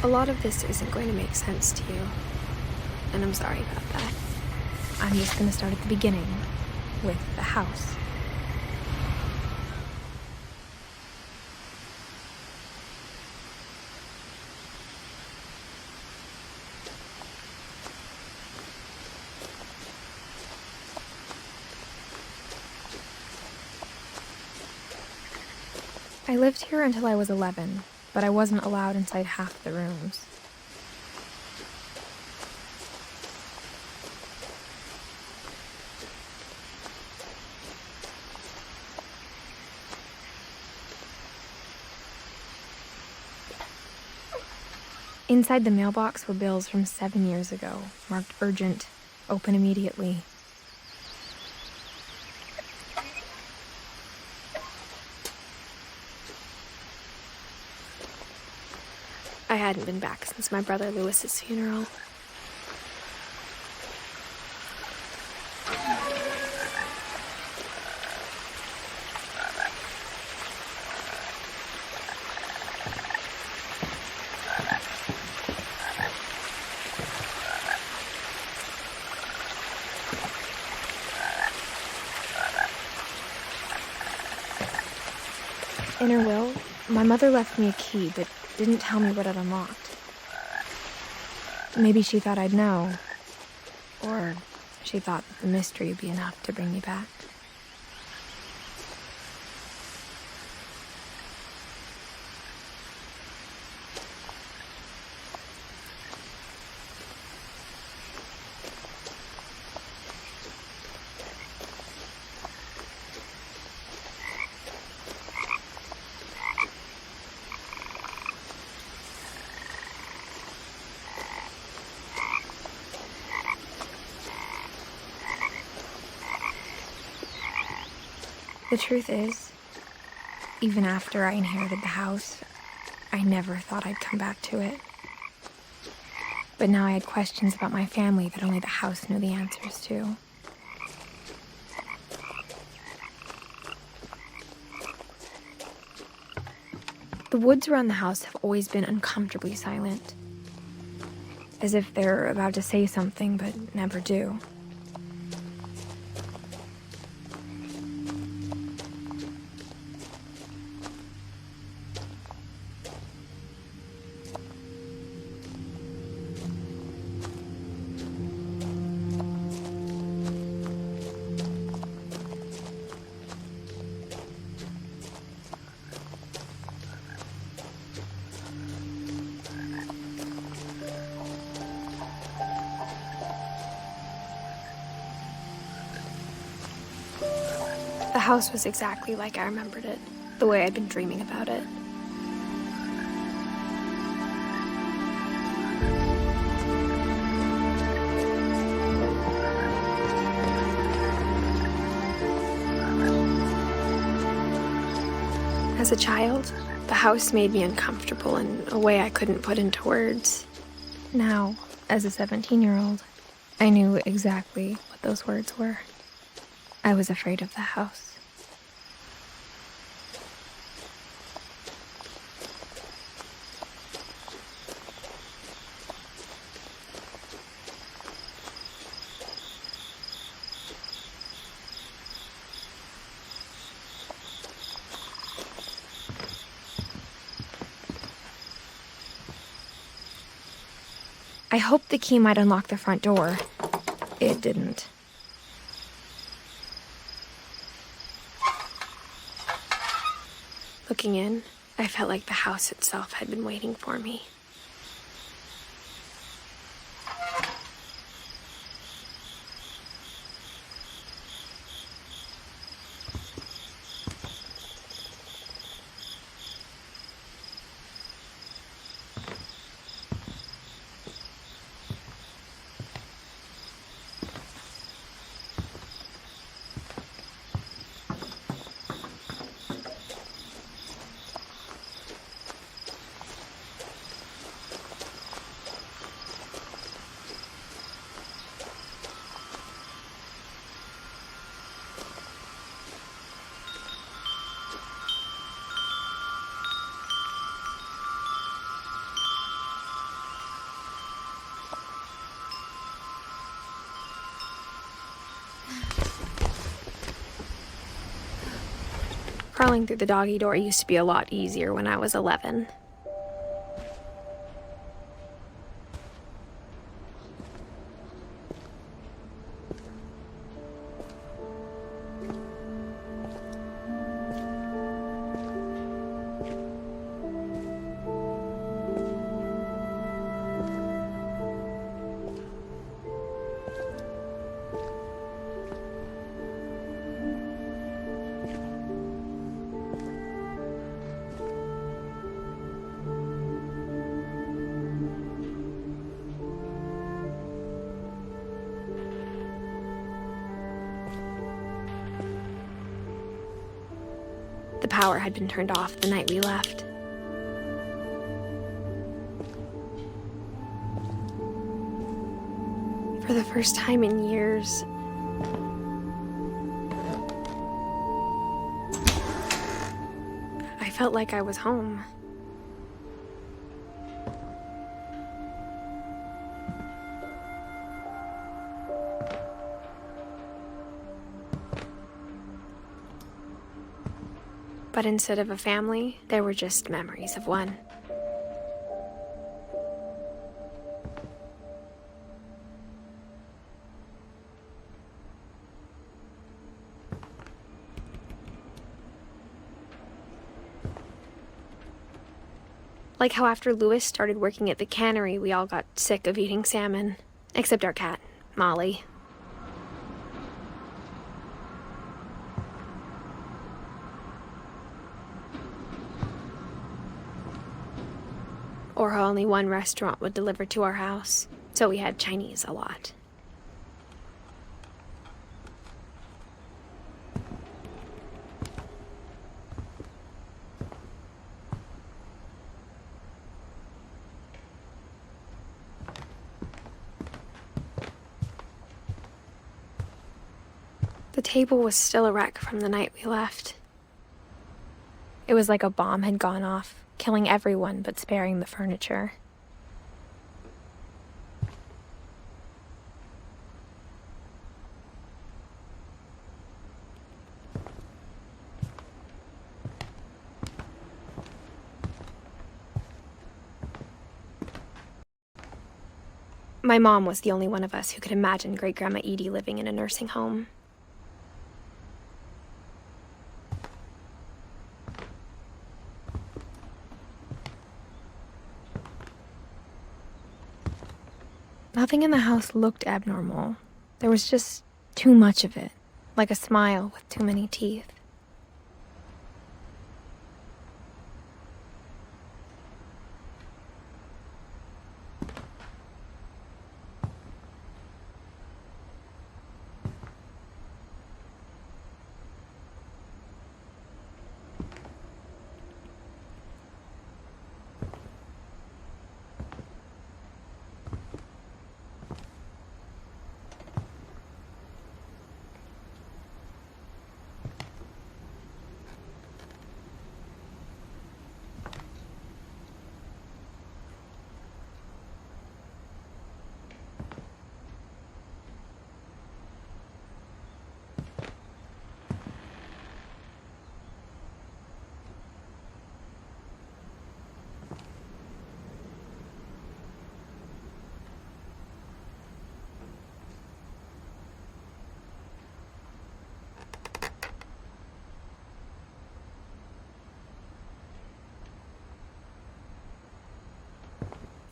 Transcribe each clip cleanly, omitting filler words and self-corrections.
A lot of this isn't going to make sense to you, and I'm sorry about that. I'm just going to start at the beginning, with the house. I lived here until I was 11, but I wasn't allowed inside half the rooms. Inside the mailbox were bills from 7 years ago, marked urgent, open immediately. I hadn't been back since my brother Lewis's funeral. In her will, my mother left me a key, but didn't tell me what it unlocked. Maybe she thought I'd know, or she thought that the mystery would be enough to bring me back. The truth is, even after I inherited the house, I never thought I'd come back to it. But now I had questions about my family that only the house knew the answers to. The woods around the house have always been uncomfortably silent, as if they're about to say something but never do. The house was exactly like I remembered it, the way I'd been dreaming about it. As a child, the house made me uncomfortable in a way I couldn't put into words. Now, as a 17-year-old, I knew exactly what those words were. I was afraid of the house. I hoped the key might unlock the front door. It didn't. Looking in, I felt like the house itself had been waiting for me. Crawling through the doggy door used to be a lot easier when I was 11. The power had been turned off the night we left. For the first time in years, I felt like I was home. But instead of a family, there were just memories of one. Like how after Louis started working at the cannery, we all got sick of eating salmon. Except our cat, Molly. Or how only one restaurant would deliver to our house, so we had Chinese a lot. The table was still a wreck from the night we left. It was like a bomb had gone off, killing everyone but sparing the furniture. My mom was the only one of us who could imagine Great-Grandma Edie living in a nursing home. Nothing in the house looked abnormal. There was just too much of it, like a smile with too many teeth.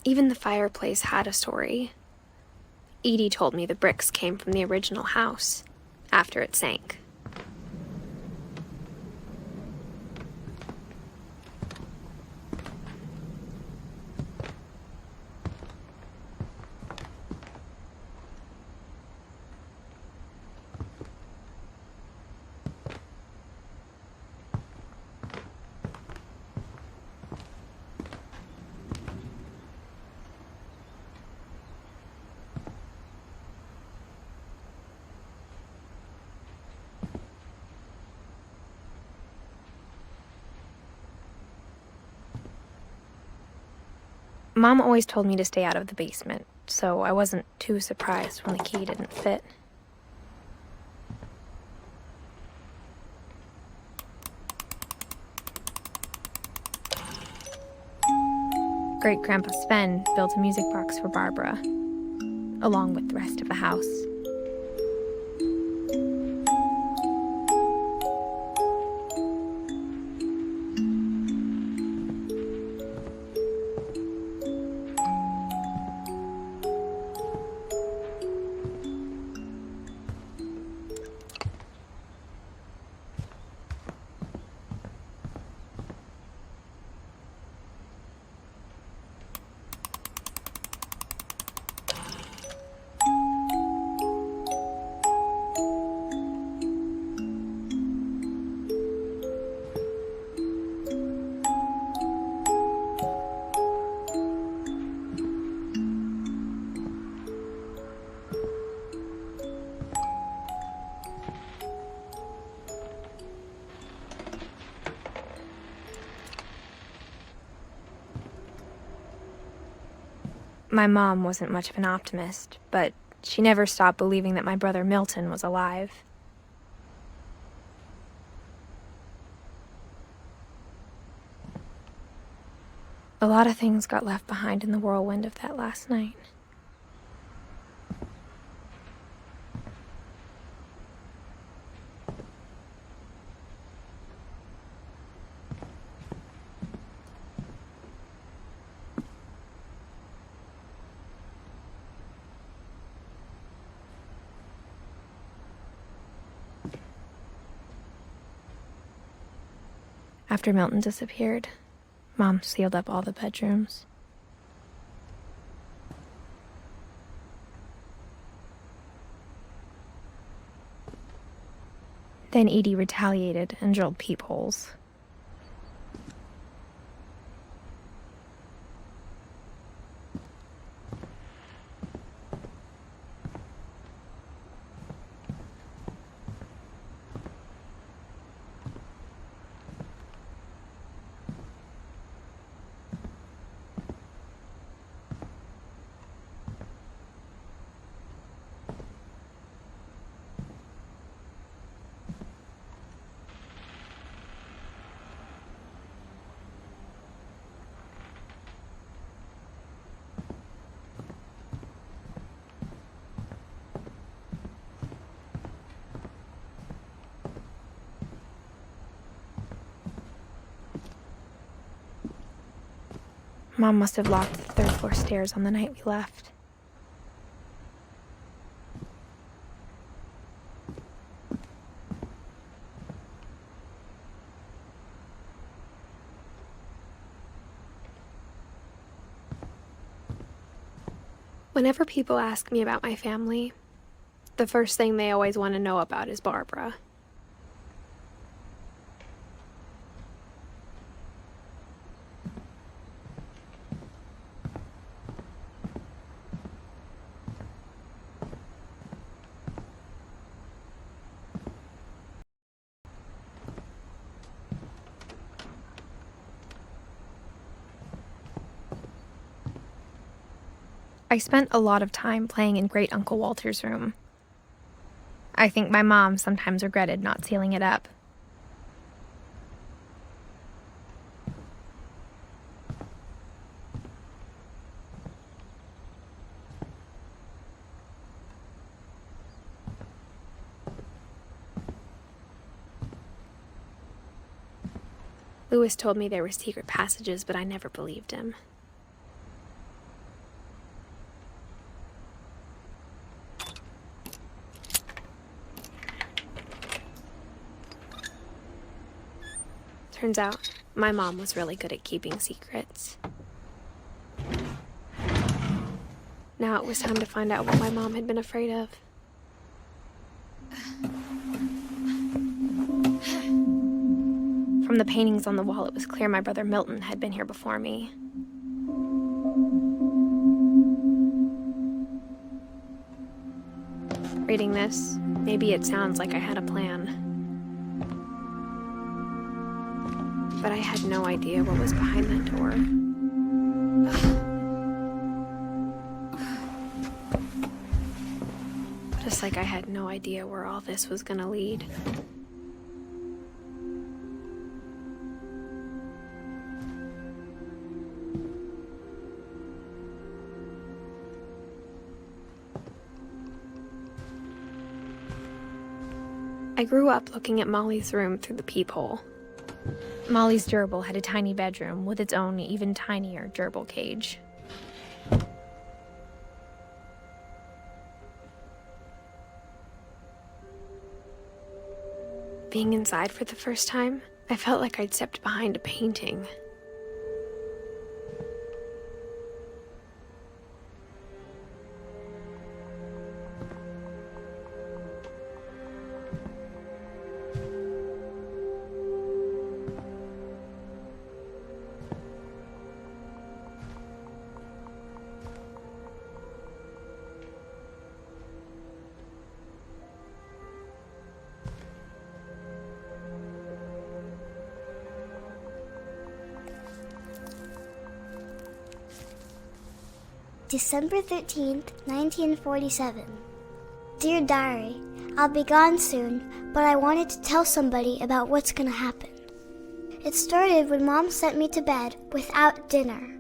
Even the fireplace had a story. Edie told me the bricks came from the original house, after it sank. Mom always told me to stay out of the basement, so I wasn't too surprised when the key didn't fit. Great-Grandpa Sven built a music box for Barbara, along with the rest of the house. My mom wasn't much of an optimist, but she never stopped believing that my brother Milton was alive. A lot of things got left behind in the whirlwind of that last night. After Milton disappeared, Mom sealed up all the bedrooms. Then Edie retaliated and drilled peepholes. Mom must have locked the third-floor stairs on the night we left. Whenever people ask me about my family, the first thing they always want to know about is Barbara. I spent a lot of time playing in Great Uncle Walter's room. I think my mom sometimes regretted not sealing it up. Lewis told me there were secret passages, but I never believed him. Turns out, my mom was really good at keeping secrets. Now it was time to find out what my mom had been afraid of. From the paintings on the wall, it was clear my brother Milton had been here before me. Reading this, maybe it sounds like I had a plan. But I had no idea what was behind that door. Just like I had no idea where all this was gonna lead. I grew up looking at Molly's room through the peephole. Molly's gerbil had a tiny bedroom with its own even tinier gerbil cage. Being inside for the first time, I felt like I'd stepped behind a painting. December 13th, 1947. Dear Diary, I'll be gone soon, but I wanted to tell somebody about what's gonna happen. It started when Mom sent me to bed without dinner.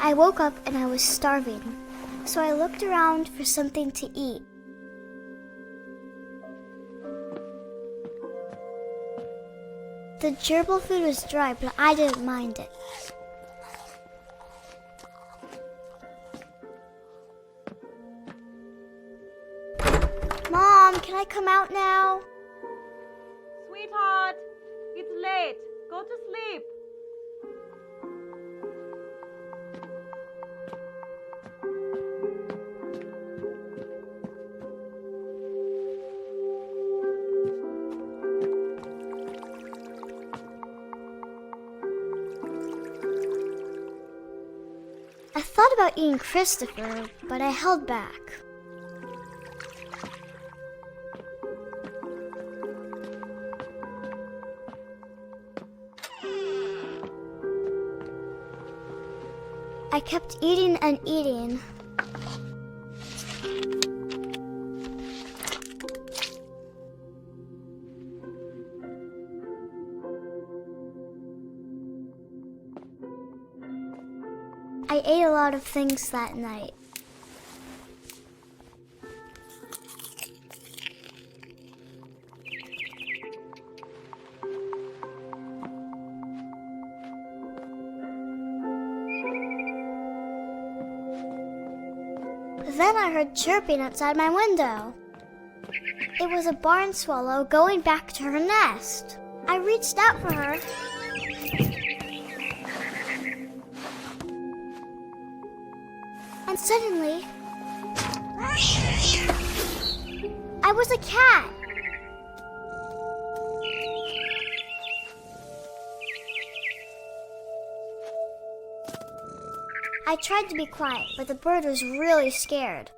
I woke up and I was starving, so I looked around for something to eat. The gerbil food was dry, but I didn't mind it. Mom, can I come out now? Sweetheart, it's late. Go to sleep. I thought about eating Christopher, but I held back. I kept eating and eating. I ate a lot of things that night. Then I heard chirping outside my window. It was a barn swallow going back to her nest. I reached out for her. And suddenly, I was a cat. I tried to be quiet, but the bird was really scared.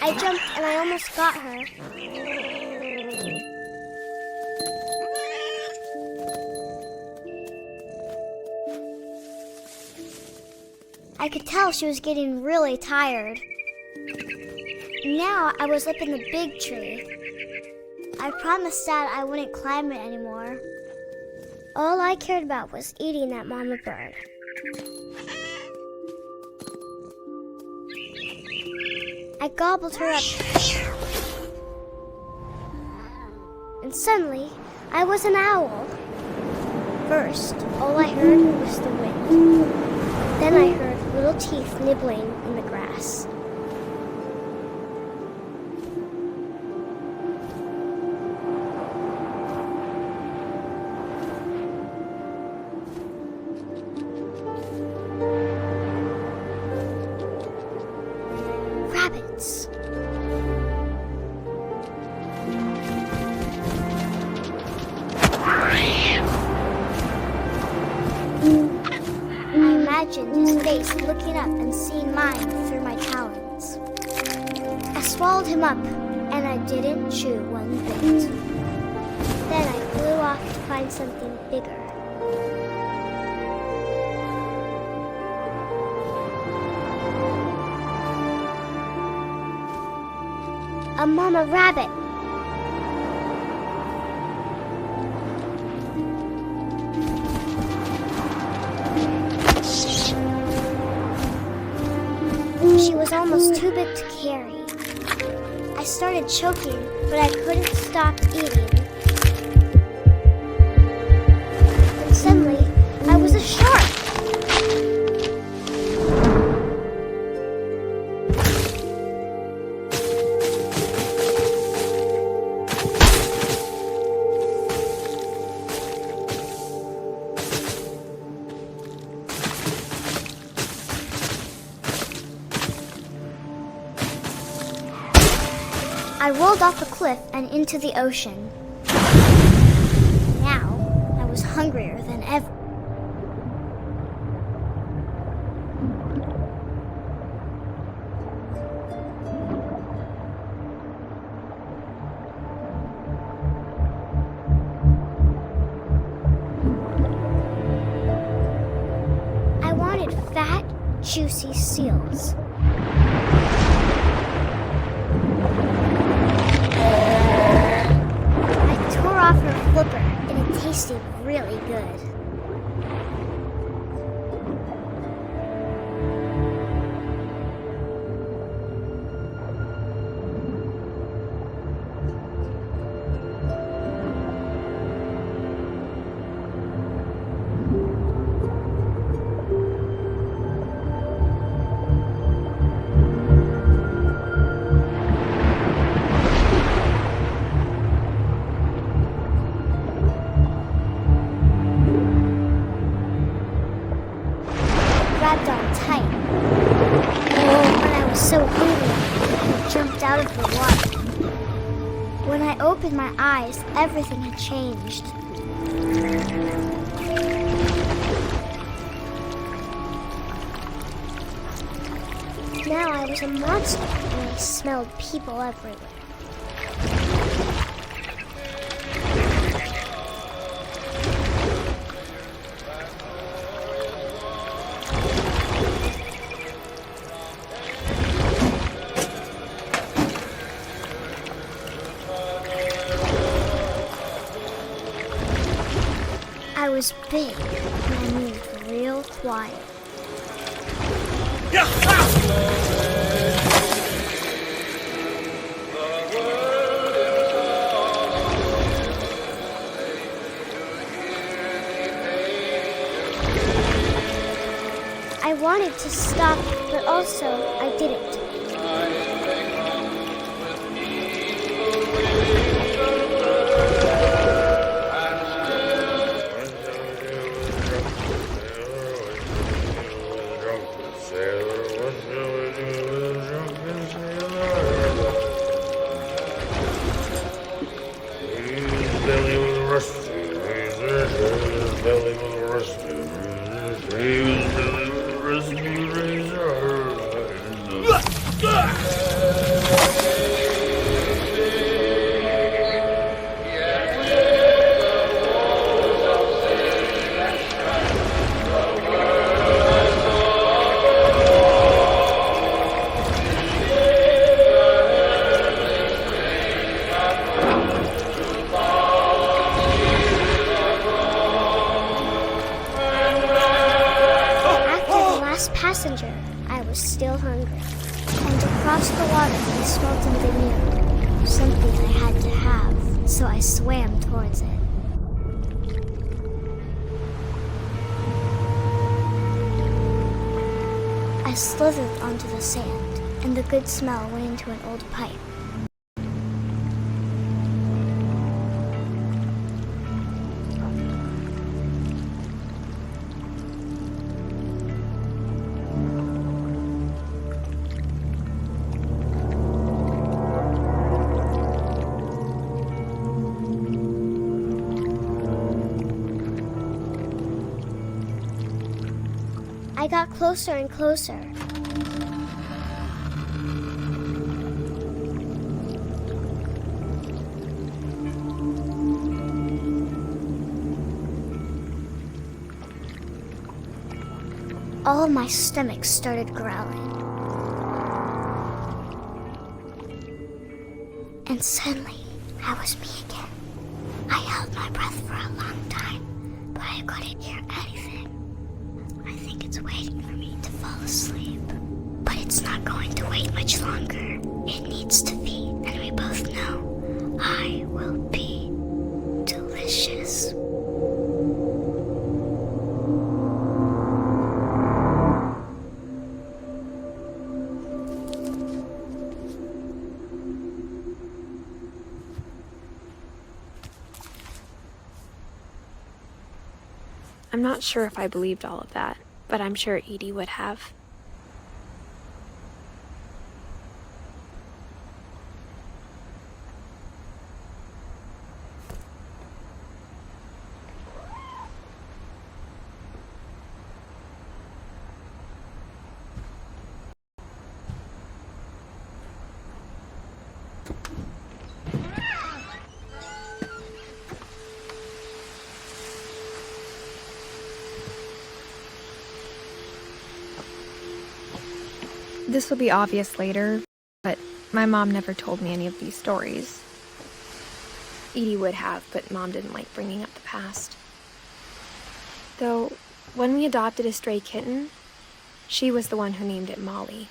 I jumped and I almost got her. I could tell she was getting really tired. Now I was up in the big tree. I promised Dad I wouldn't climb it anymore. All I cared about was eating that mama bird. I gobbled her up. And suddenly, I was an owl. First, all I heard was the wind. Then I heard little teeth nibbling in the grass. Rabbits. I imagined his face looking up and seeing mine through my talons. I swallowed him up, and I didn't chew one bit. Then I flew off to find something bigger. A mama rabbit. She was almost too big to carry. I started choking, but I couldn't stop eating. And suddenly, I was a shark. I rolled off the cliff and into the ocean. Now, I was hungrier than ever. I wanted fat, juicy seals. Off her flipper, and it tasted really good. Grabbed on tight. But I was so hungry, I jumped out of the water. When I opened my eyes, everything had changed. Now I was a monster, and I smelled people everywhere. I was big, and I moved real quiet. I wanted to stop, but also I didn't. Passenger, I was still hungry, and across the water I smelled something new, something I had to have, so I swam towards it. I slithered onto the sand, and the good smell went into an old pipe. I got closer and closer. all of my stomach started growling. And suddenly, I was me again. I held my breath for a long time, but I couldn't hear anything. I think it's waiting for me to fall asleep. But it's not going to wait much longer. It needs to feed, and we both know I will be delicious. I'm not sure if I believed all of that, but I'm sure Edie would have. This will be obvious later, but my mom never told me any of these stories. Edie would have, but Mom didn't like bringing up the past. Though, when we adopted a stray kitten, she was the one who named it Molly.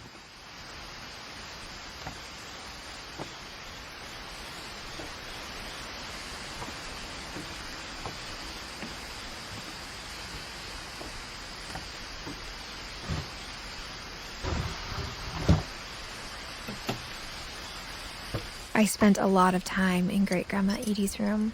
I spent a lot of time in Great-Grandma Edie's room.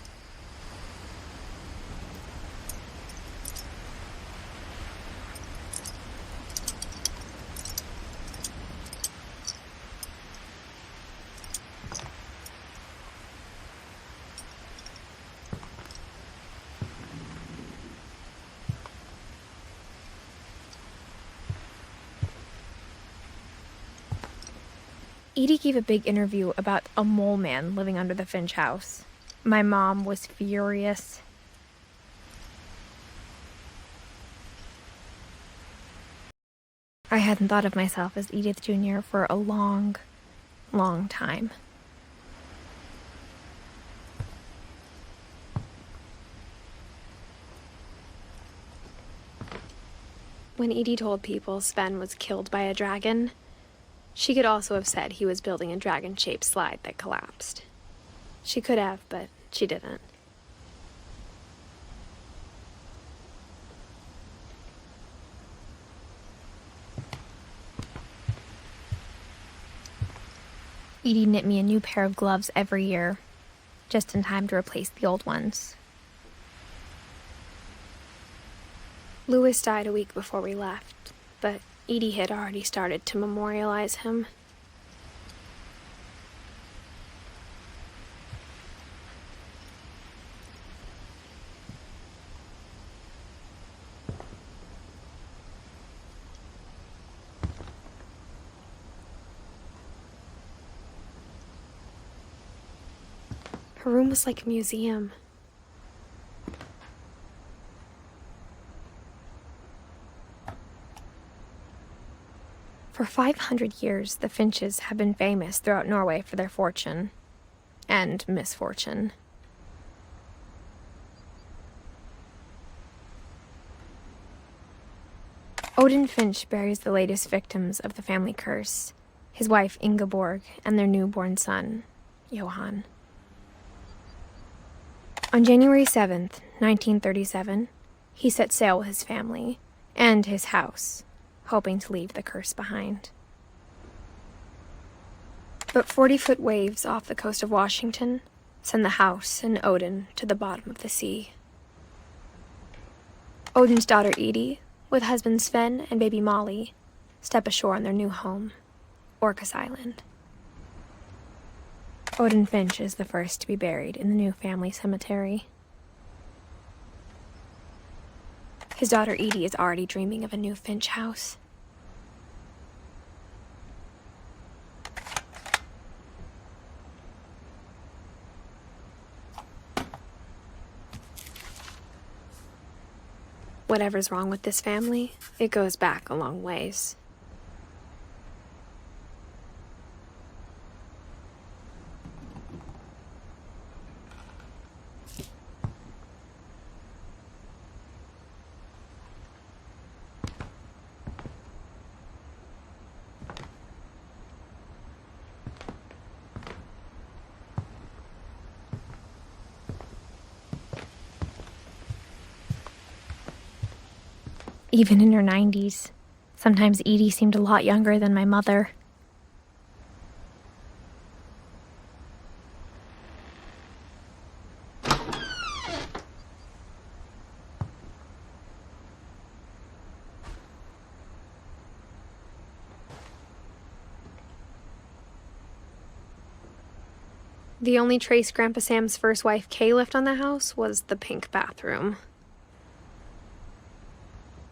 Edie gave a big interview about a mole man living under the Finch house. My mom was furious. I hadn't thought of myself as Edith Jr. for a long, long time. When Edie told people Sven was killed by a dragon, she could also have said he was building a dragon-shaped slide that collapsed. She could have, but she didn't. Edie knit me a new pair of gloves every year, just in time to replace the old ones. Louis died a week before we left, but Edie had already started to memorialize him. Her room was like a museum. For 500 years, the Finches have been famous throughout Norway for their fortune and misfortune. Odin Finch buries the latest victims of the family curse, his wife Ingeborg and their newborn son, Johan. On January 7th, 1937, he set sail with his family and his house, hoping to leave the curse behind. But 40-foot waves off the coast of Washington send the house and Odin to the bottom of the sea. Odin's daughter Edie, with husband Sven and baby Molly, step ashore on their new home, Orcas Island. Odin Finch is the first to be buried in the new family cemetery. His daughter Edie is already dreaming of a new Finch house. Whatever's wrong with this family, it goes back a long ways. Even in her 90s, sometimes Edie seemed a lot younger than my mother. The only trace Grandpa Sam's first wife Kay left on the house was the pink bathroom.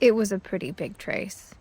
It was a pretty big trace.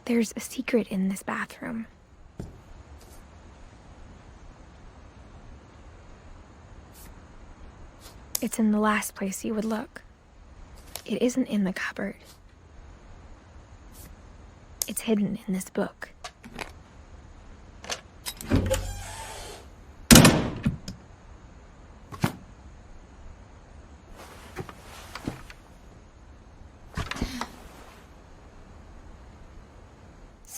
There's a secret in this bathroom. It's in the last place you would look. It isn't in the cupboard. It's hidden in this book.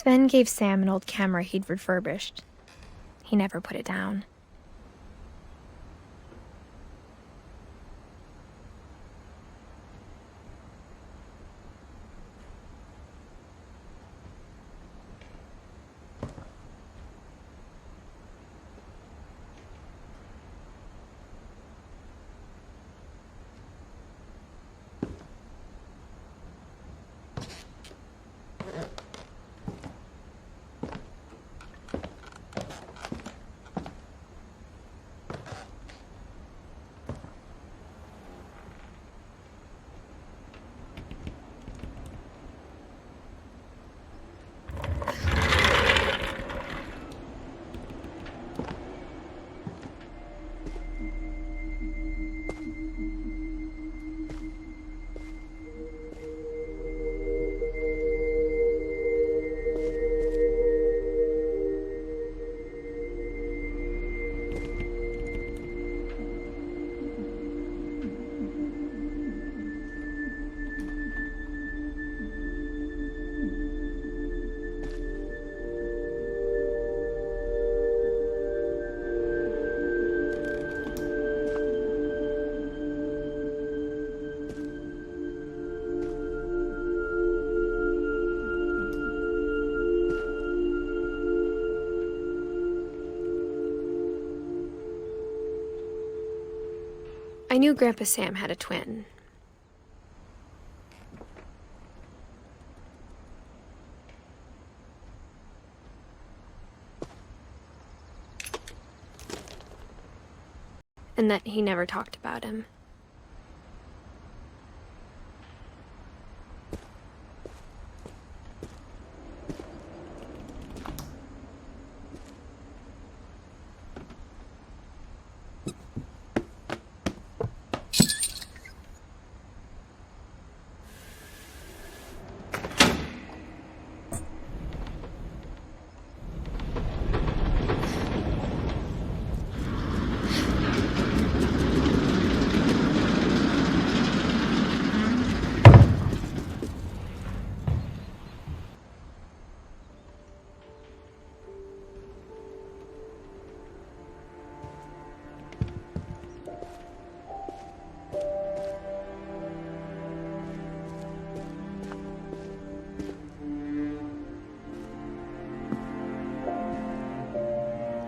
Sven gave Sam an old camera he'd refurbished. He never put it down. I knew Grandpa Sam had a twin. And that he never talked about him.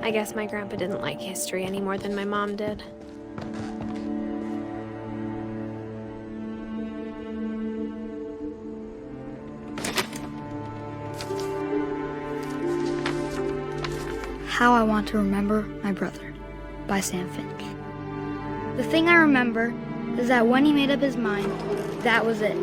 I guess my grandpa didn't like history any more than my mom did. How I Want to Remember My Brother by Sam Finch. The thing I remember is that when he made up his mind, that was it.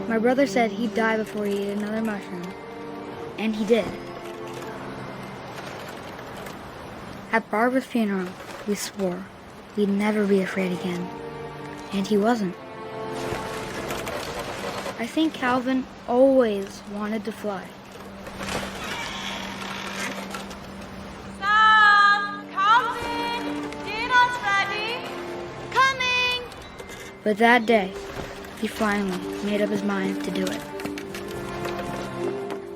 My brother said he'd die before he ate another mushroom. And he did. At Barbara's funeral, we swore we'd never be afraid again. And he wasn't. I think Calvin always wanted to fly. Sam! Calvin! Dinner's ready! Coming! But that day, he finally made up his mind to do it.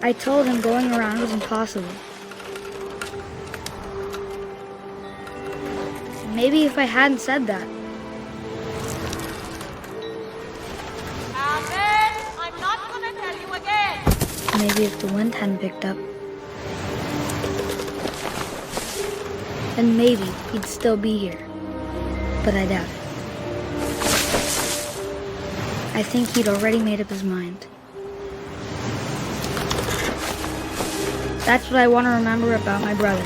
I told him going around was impossible. Maybe if I hadn't said that. Calvin! I'm not gonna tell you again! Maybe if the wind hadn't picked up. Then maybe he'd still be here. But I doubt it. I think he'd already made up his mind. That's what I want to remember about my brother.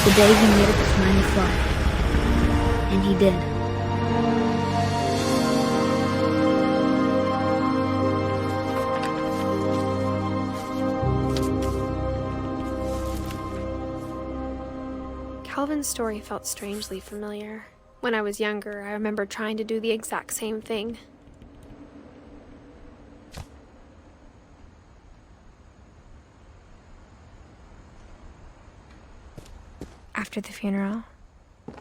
The day he made up his mind to fly. And he did. Calvin's story felt strangely familiar. When I was younger, I remember trying to do the exact same thing. After the funeral,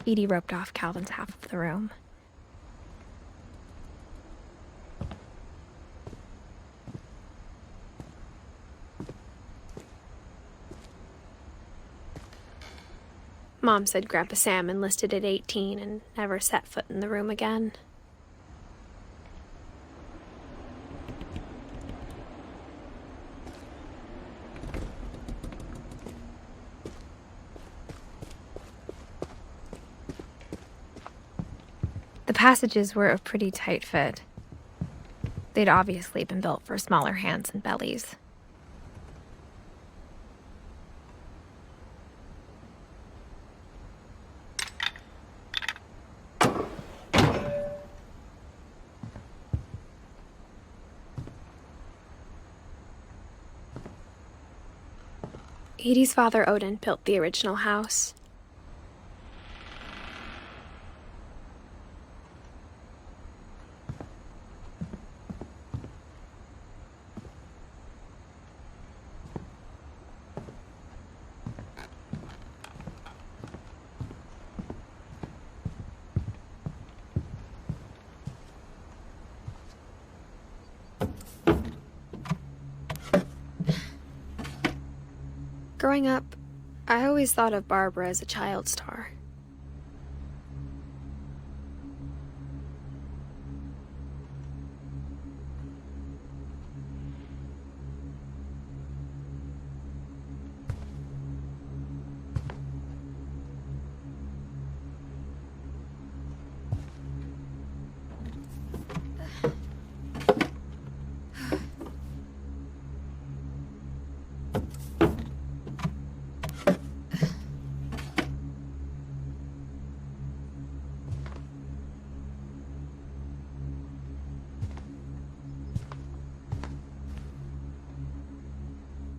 Edie roped off Calvin's half of the room. Mom said Grandpa Sam enlisted at 18 and never set foot in the room again. The passages were a pretty tight fit. They'd obviously been built for smaller hands and bellies. Edie's father, Odin, built the original house. Growing up, I always thought of Barbara as a child star.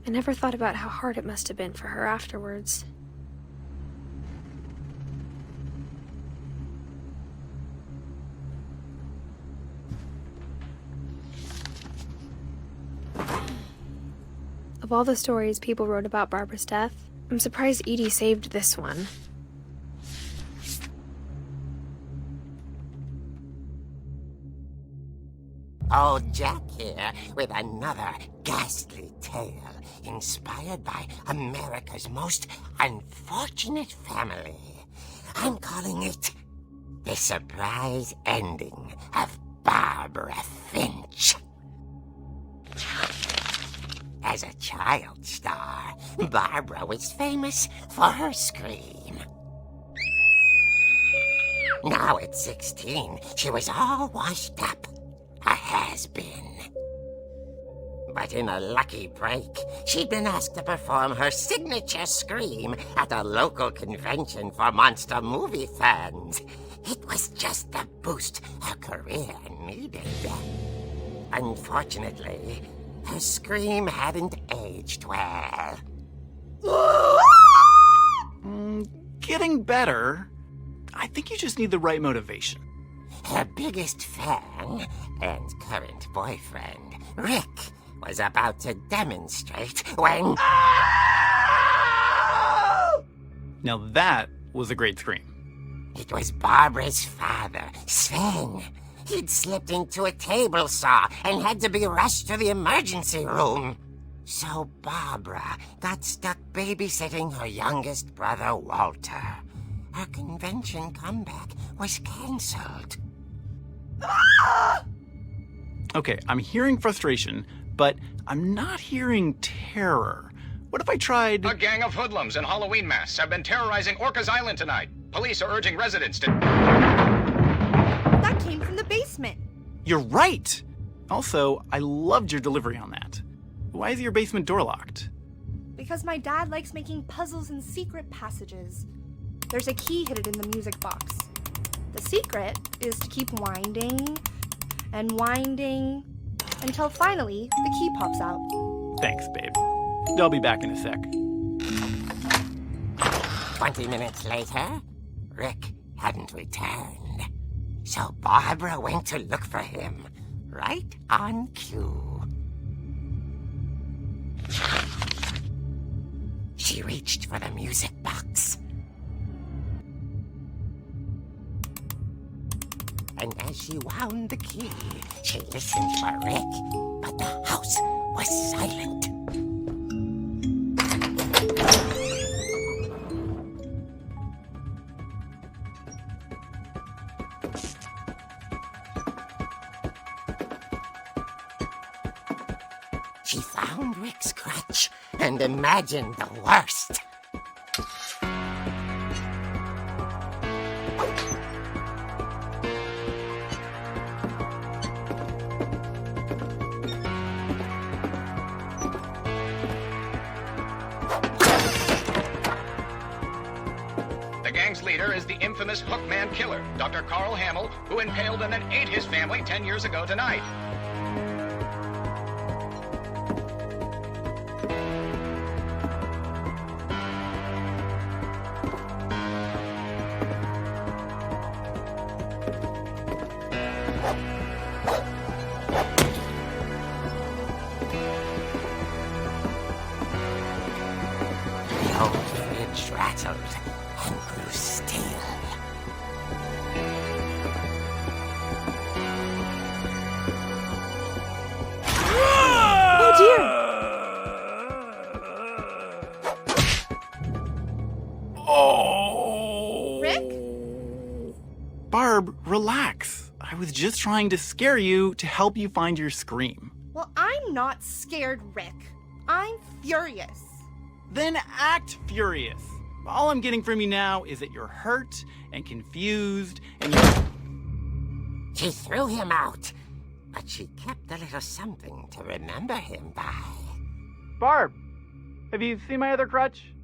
I never thought about how hard it must have been for her afterwards. Of all the stories people wrote about Barbara's death, I'm surprised Edie saved this one. Old Jack here with another ghastly tale inspired by America's most unfortunate family. I'm calling it The Surprise Ending of Barbara Finch. As a child star, Barbara was famous for her scream. Now at 16, she was all washed up. A has-been. But in a lucky break, she'd been asked to perform her signature scream at a local convention for monster movie fans. It was just the boost her career needed. Unfortunately, her scream hadn't aged well. Getting better. I think you just need the right motivation. Her biggest fan and current boyfriend, Rick, was about to demonstrate when... Now that was a great scream. It was Barbara's father, Sven. He'd slipped into a table saw and had to be rushed to the emergency room. So Barbara got stuck babysitting her youngest brother, Walter. Her convention comeback was cancelled. Okay, I'm hearing frustration, but I'm not hearing terror. What if I tried... A gang of hoodlums in Halloween masks have been terrorizing Orcas Island tonight. Police are urging residents to... That came from the basement. You're right! Also, I loved your delivery on that. Why is your basement door locked? Because my dad likes making puzzles and secret passages. There's a key hidden in the music box. The secret is to keep winding and winding until finally the key pops out. Thanks, babe. I'll be back in a sec. 20 minutes later, Rick hadn't returned. So Barbara went to look for him, right on cue. She reached for the music box. And as she wound the key, she listened for Rick, but the house was silent. She found Rick's crutch and imagined the worst. The gang's leader is the infamous Hookman killer, Dr. Carl Hamill, who impaled and then ate his family 10 years ago tonight. The old fridge rattled and grew still. Oh dear! Oh! Rick? Barb, relax. I was just trying to scare you to help you find your scream. Well, I'm not scared, Rick. I'm furious. Then act furious. All I'm getting from you now is that you're hurt and confused and She threw him out, but she kept a little something to remember him by. Barb, have you seen my other crutch?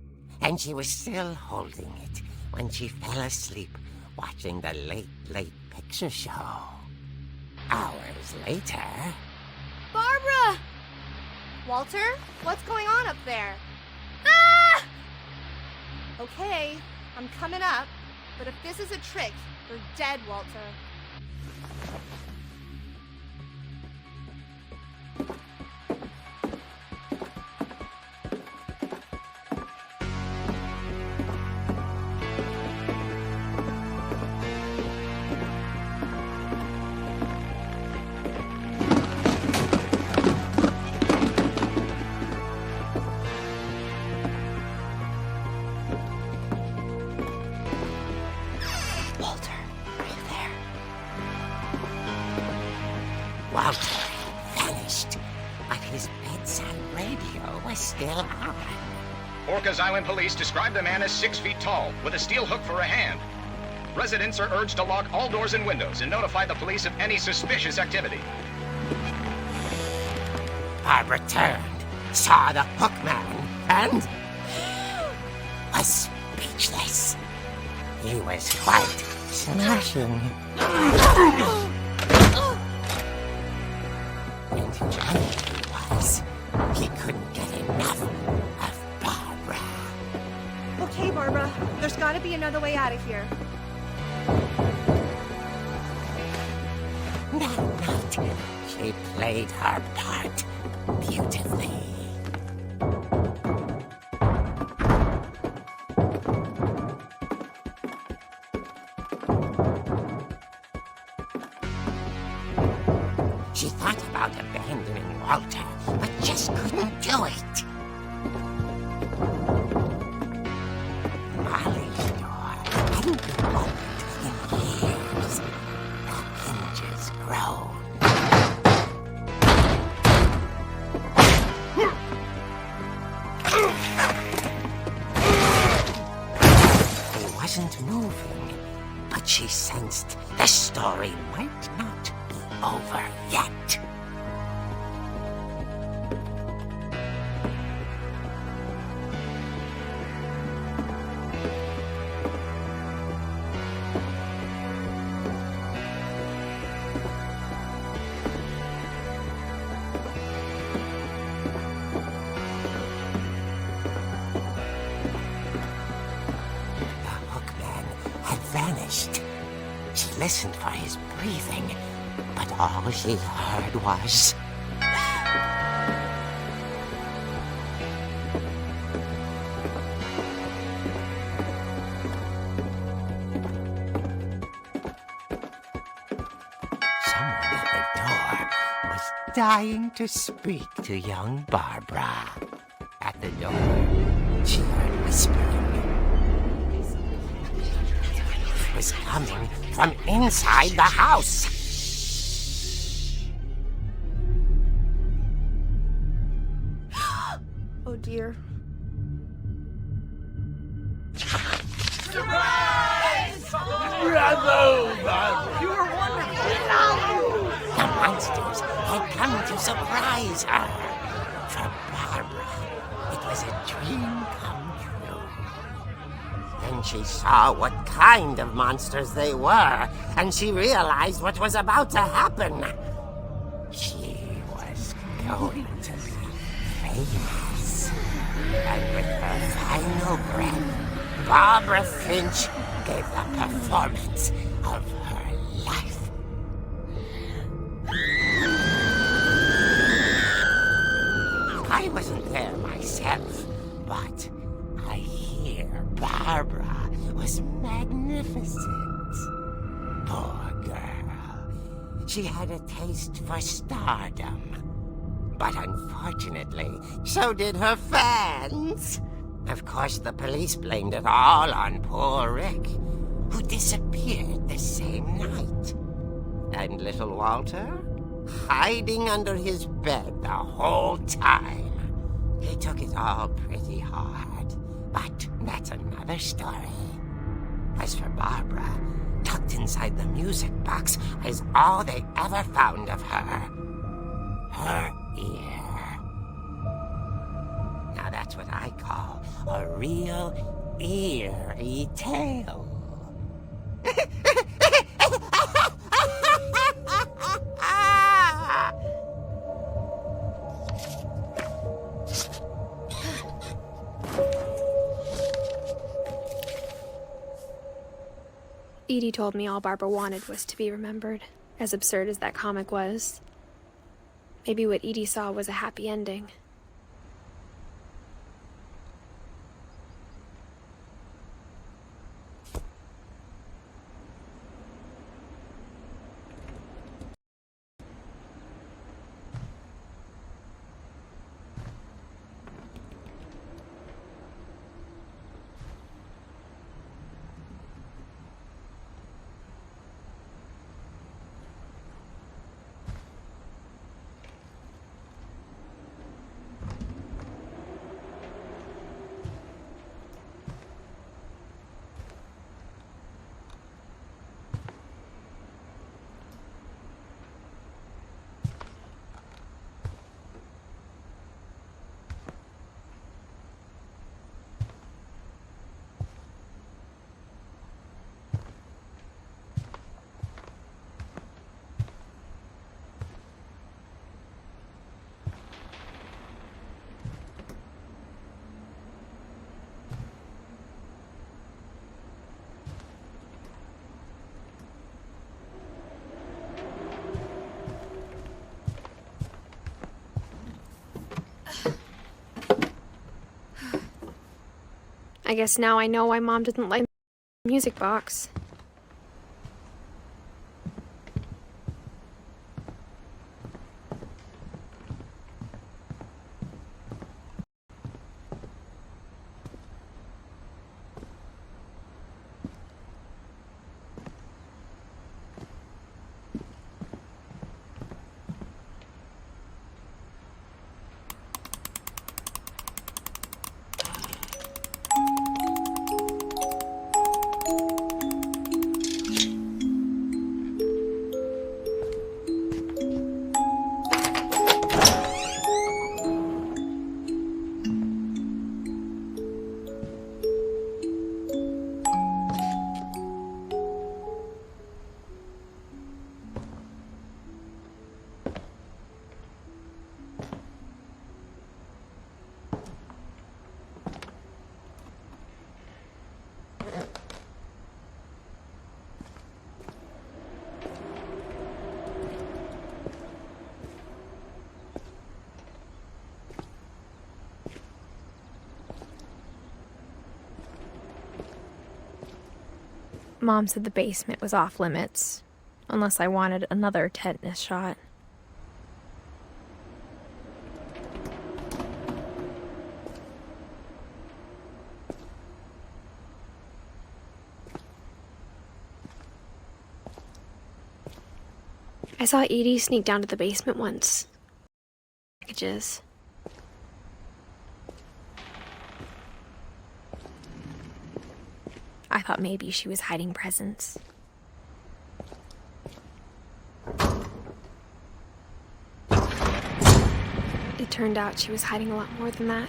And she was still holding it when she fell asleep watching the late picture show. Hours later... Barbara! Walter, what's going on up there? Ah! Okay, I'm coming up, but if this is a trick, you're dead, Walter. Orcas Island police describe the man as 6 feet tall, with a steel hook for a hand. Residents are urged to lock all doors and windows and notify the police of any suspicious activity. Barbara turned, saw the hook man, and was speechless. He was quite smashing. And Johnny was. He couldn't get enough of Barbara. Okay, Barbara, there's gotta be another way out of here. That night, she played her part beautifully. She thought about abandoning Walter, but just couldn't do it. Molly's door hadn't been opened in years. The hinges groaned. He wasn't moving, but she sensed the story might not be over yet. She listened for his breathing, but all she heard was... Someone at the door was dying to speak to young Barbara. At the door, she heard whispering. Was coming from inside the house. Oh dear. Surprise! Bravo, Barbara! You were wonderful. The monsters had come to surprise her. For Barbara, it was a dream come true. Then she saw what kind of monsters they were, and she realized what was about to happen. She was going to be famous. And with her final breath, Barbara Finch gave the performance of her life. I wasn't there myself, but I hear Barbara was magnificent. Poor girl. She had a taste for stardom. But unfortunately, so did her fans. Of course, the police blamed it all on poor Rick, who disappeared the same night. And little Walter, hiding under his bed the whole time. He took it all pretty hard, but that's another story. As for Barbara, tucked inside the music box is all they ever found of her. Her ear. Now that's what I call a real eerie tale. Edie told me all Barbara wanted was to be remembered, as absurd as that comic was. Maybe what Edie saw was a happy ending. I guess now I know why Mom didn't like the music box. Mom said the basement was off limits, unless I wanted another tetanus shot. I saw Edie sneak down to the basement once. Packages. I thought maybe she was hiding presents. It turned out she was hiding a lot more than that.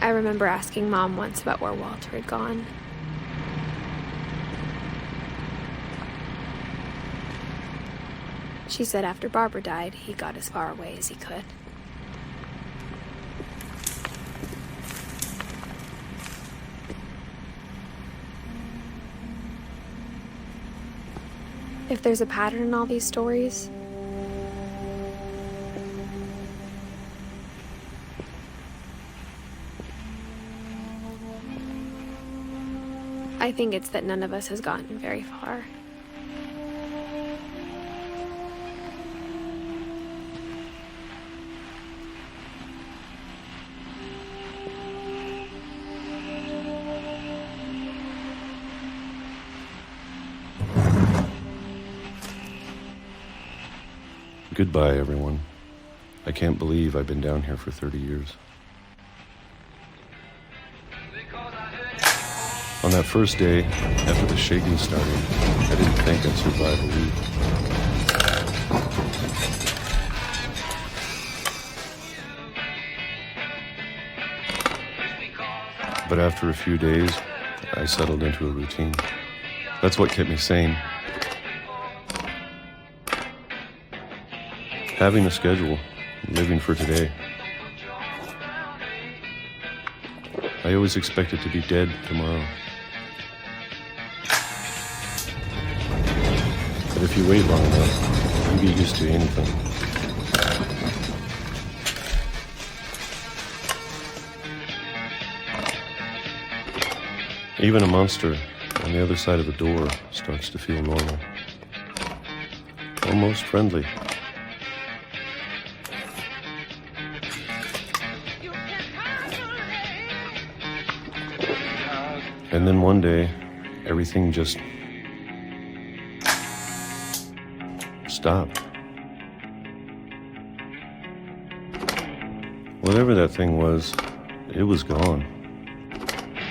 I remember asking Mom once about where Walter had gone. She said after Barbara died, he got as far away as he could. If there's a pattern in all these stories, I think it's that none of us has gotten very far. Goodbye, everyone. I can't believe I've been down here for 30 years. On that first day, after the shaking started, I didn't think I'd survive a week. But after a few days, I settled into a routine. That's what kept me sane. Having a schedule, living for today. I always expected to be dead tomorrow. But if you wait long enough, you get used to anything. Even a monster on the other side of the door starts to feel normal. Almost friendly. And then one day, everything just stopped. Whatever that thing was, it was gone.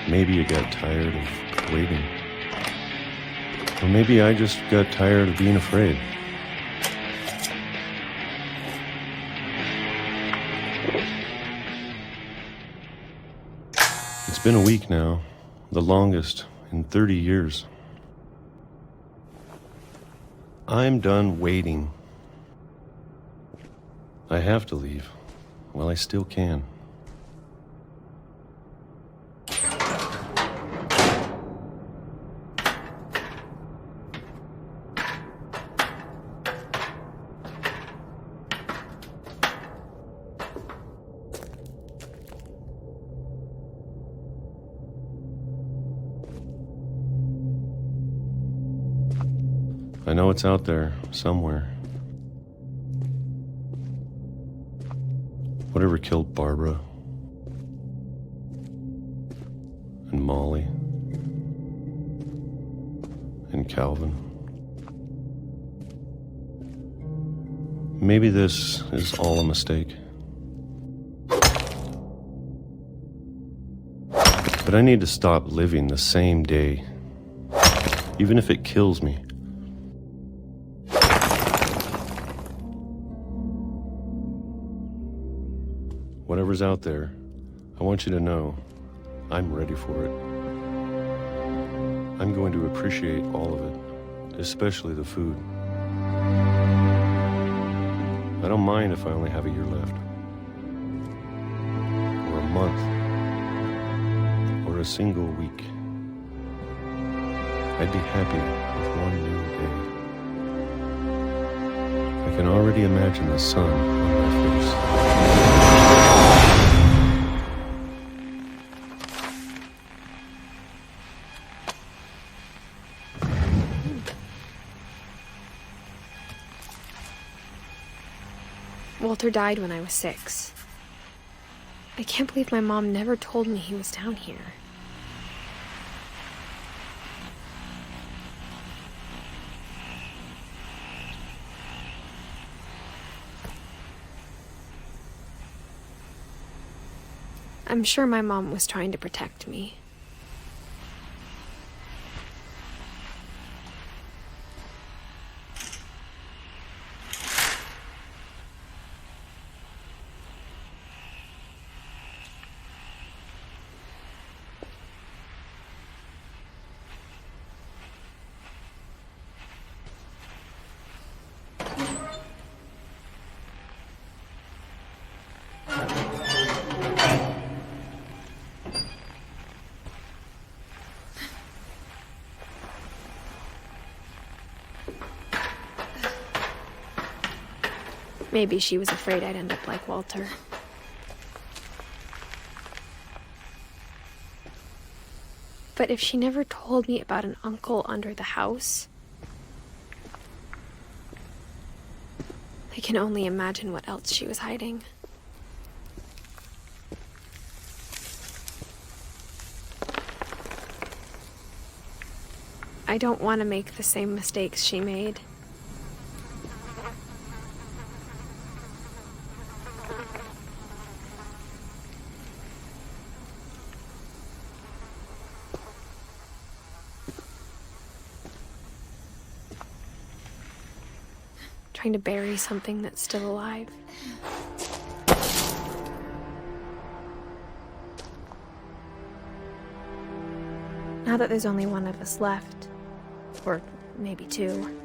Maybe it got tired of waiting. Or maybe I just got tired of being afraid. It's been a week now. The longest in 30 years. I'm done waiting. I have to leave. while I still can. I know it's out there, somewhere. Whatever killed Barbara and Molly and Calvin. Maybe this is all a mistake. But I need to stop living the same day, even if it kills me. Whatever's out there, I want you to know I'm ready for it. I'm going to appreciate all of it, especially the food. I don't mind if I only have a year left, or a month, or a single week. I'd be happy with one new day. I can already imagine the sun on my face. Walter died when I was 6. I can't believe my mom never told me he was down here. I'm sure my mom was trying to protect me. Maybe she was afraid I'd end up like Walter. But if she never told me about an uncle under the house, I can only imagine what else she was hiding. I don't want to make the same mistakes she made. Trying to bury something that's still alive. Now that there's only one of us left, or maybe 2,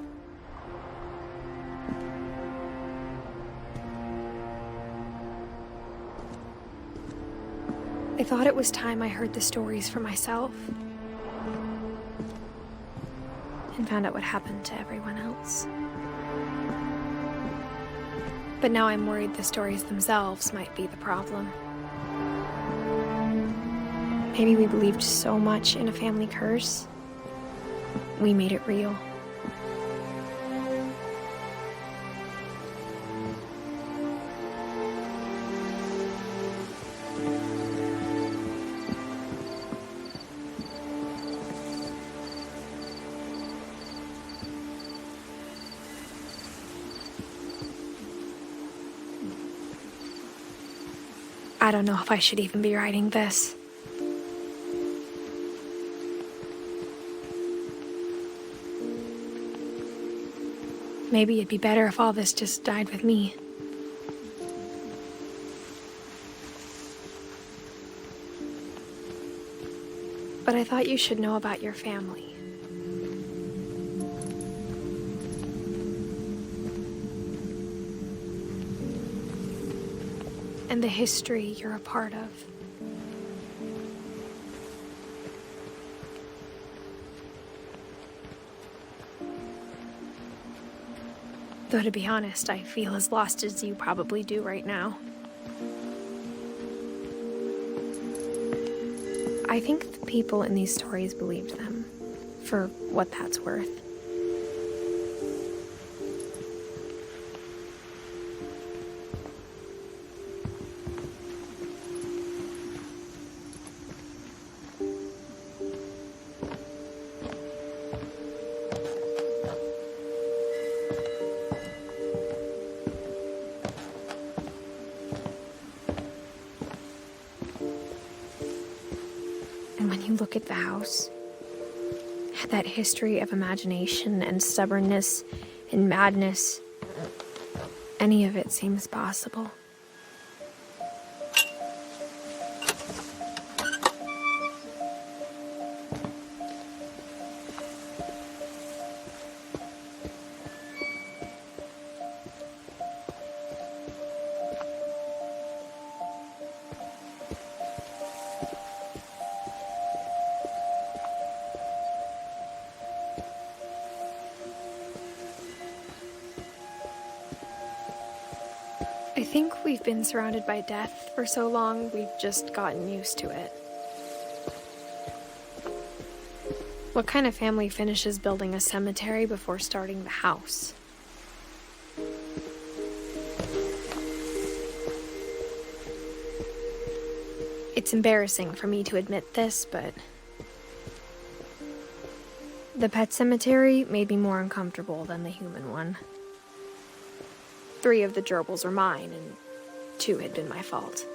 I thought it was time I heard the stories for myself and found out what happened to everyone else. But now I'm worried the stories themselves might be the problem. Maybe we believed so much in a family curse, we made it real. I don't know if I should even be writing this. Maybe it'd be better if all this just died with me. But I thought you should know about your family. and the history you're a part of. Though to be honest, I feel as lost as you probably do right now. I think the people in these stories believed them, for what that's worth. And when you look at the house, that history of imagination and stubbornness and madness, any of it seems possible. I think we've been surrounded by death for so long, we've just gotten used to it. What kind of family finishes building a cemetery before starting the house? It's embarrassing for me to admit this, but the pet cemetery made me more uncomfortable than the human one. 3 of the gerbils were mine, and 2 had been my fault.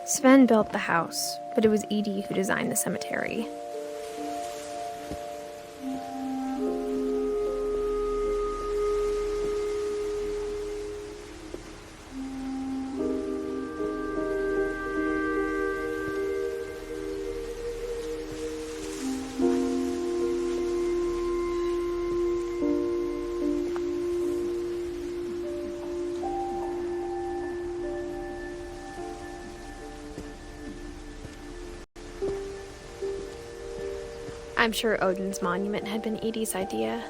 Sven built the house, but it was Edie who designed the cemetery. I'm sure Odin's monument had been Edie's idea.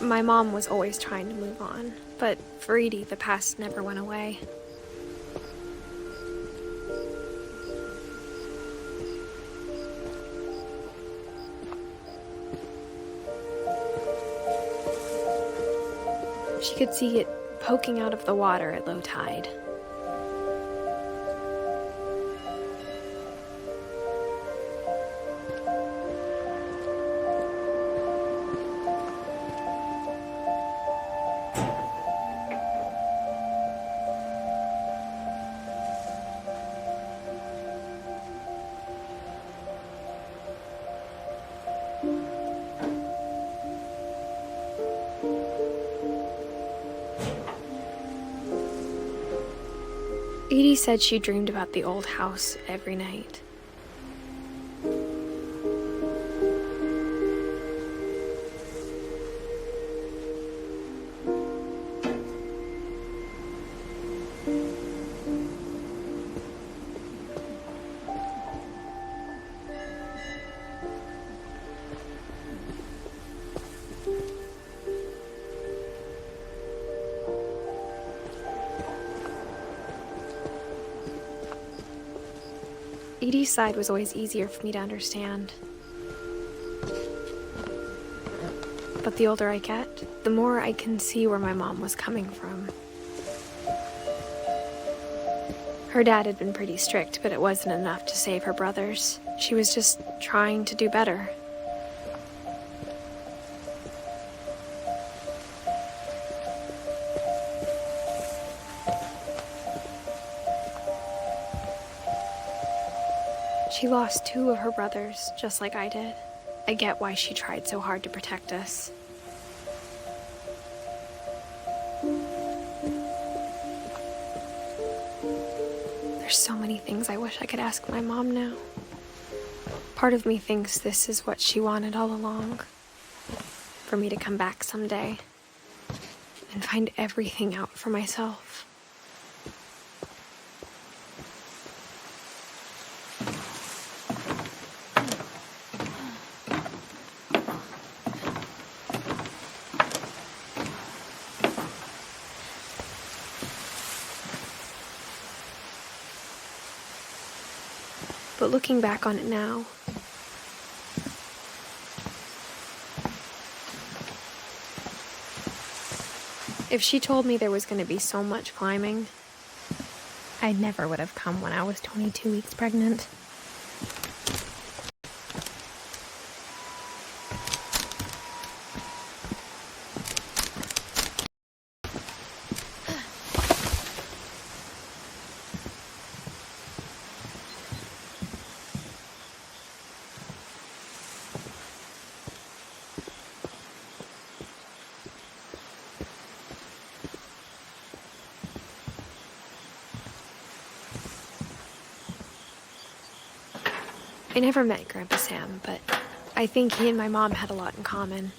My mom was always trying to move on, but for Edie, the past never went away. She could see it poking out of the water at low tide. Edie said she dreamed about the old house every night. Edie's side was always easier for me to understand. But the older I get, the more I can see where my mom was coming from. Her dad had been pretty strict, but it wasn't enough to save her brothers. She was just trying to do better. She lost 2 of her brothers, just like I did. I get why she tried so hard to protect us. There's so many wish I could ask my mom now. Part of me thinks this is what she wanted all along. For me to come back someday and find everything out for myself. But looking back on it now, if she told me there was going to be so much climbing, I never would have come when I was 22 weeks pregnant. I never met Grandpa Sam, but I think he and my mom had a lot in common.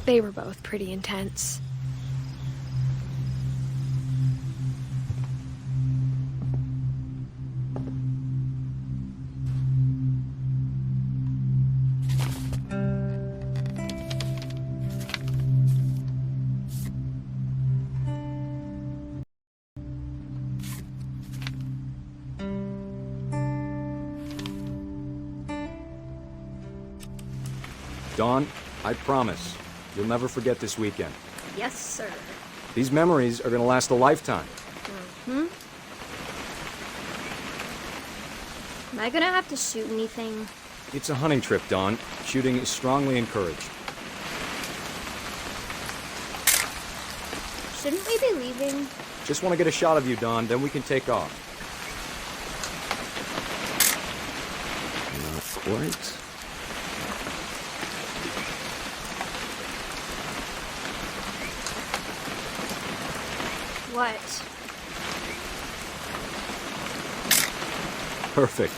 They were both pretty intense. Dawn, I promise, you'll never forget this weekend. Yes, sir. These memories are gonna last a lifetime. Am I gonna have to shoot anything? It's a hunting trip, Dawn. Shooting is strongly encouraged. Shouldn't we be leaving? Just want to get a shot of you, Dawn, then we can take off. Not quite. What? Perfect.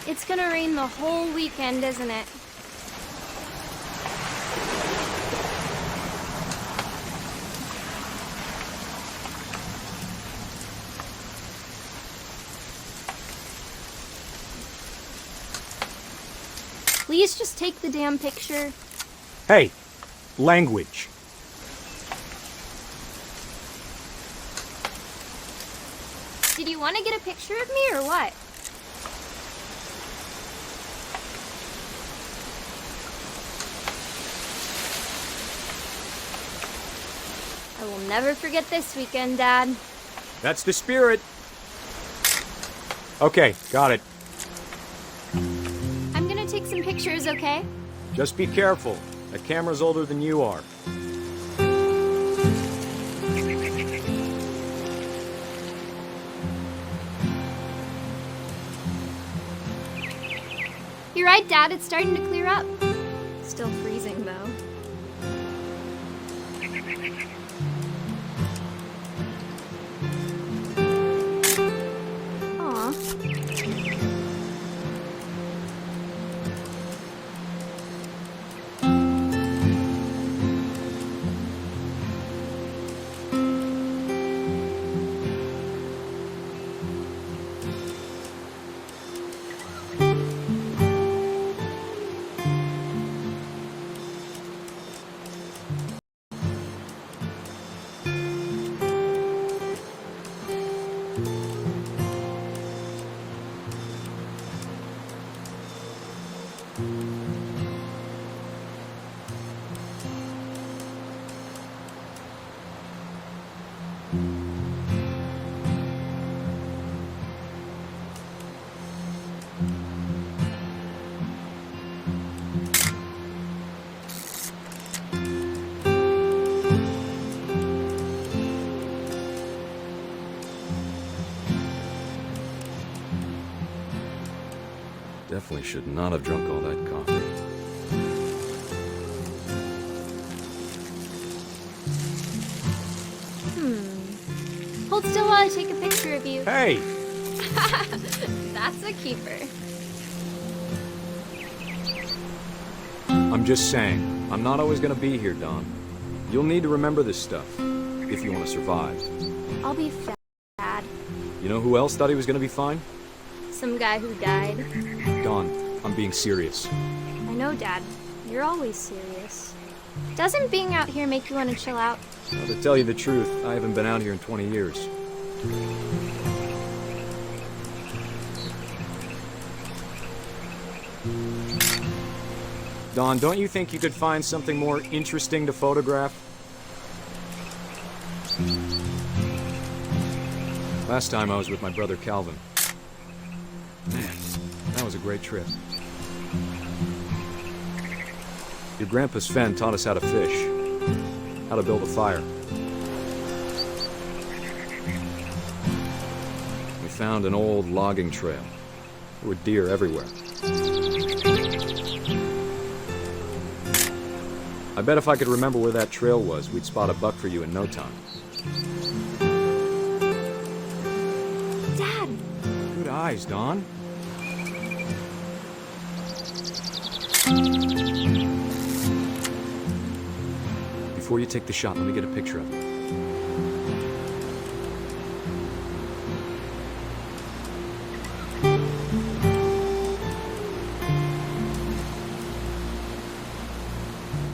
It's gonna rain the whole weekend, isn't it? Please just take the damn picture. Hey, language. Did you want to get a picture of me or what? I will never forget this weekend, Dad. That's the spirit. Okay, got it. I'm gonna take some pictures, okay? Just be careful. That camera's older than you are. You're right, Dad. It's starting to clear up. Still freezing, though. Aw. Definitely should not have drunk all that coffee. Hold still while I take a picture of you. Hey! That's a keeper. I'm just saying, I'm not always gonna be here, Don. You'll need to remember this stuff, if you want to survive. I'll be fine, Dad. You know who else thought he was gonna be fine? Some guy who died. Don, I'm being serious. I know, Dad. You're always serious. Doesn't being out here make you want to chill out? Well, to tell you the truth, I haven't been out here in 20 years. Don, don't you think you could find something more interesting to photograph? Last time I was with my brother Calvin. Man, that was a great trip. Your grandpa Sven taught us how to fish, how to build a fire. We found an old logging trail. There were deer everywhere. I bet if I could remember where that trail was, we'd spot a buck for you in no time. Dad! Good eyes, Don. Before you take the shot, let me get a picture of you.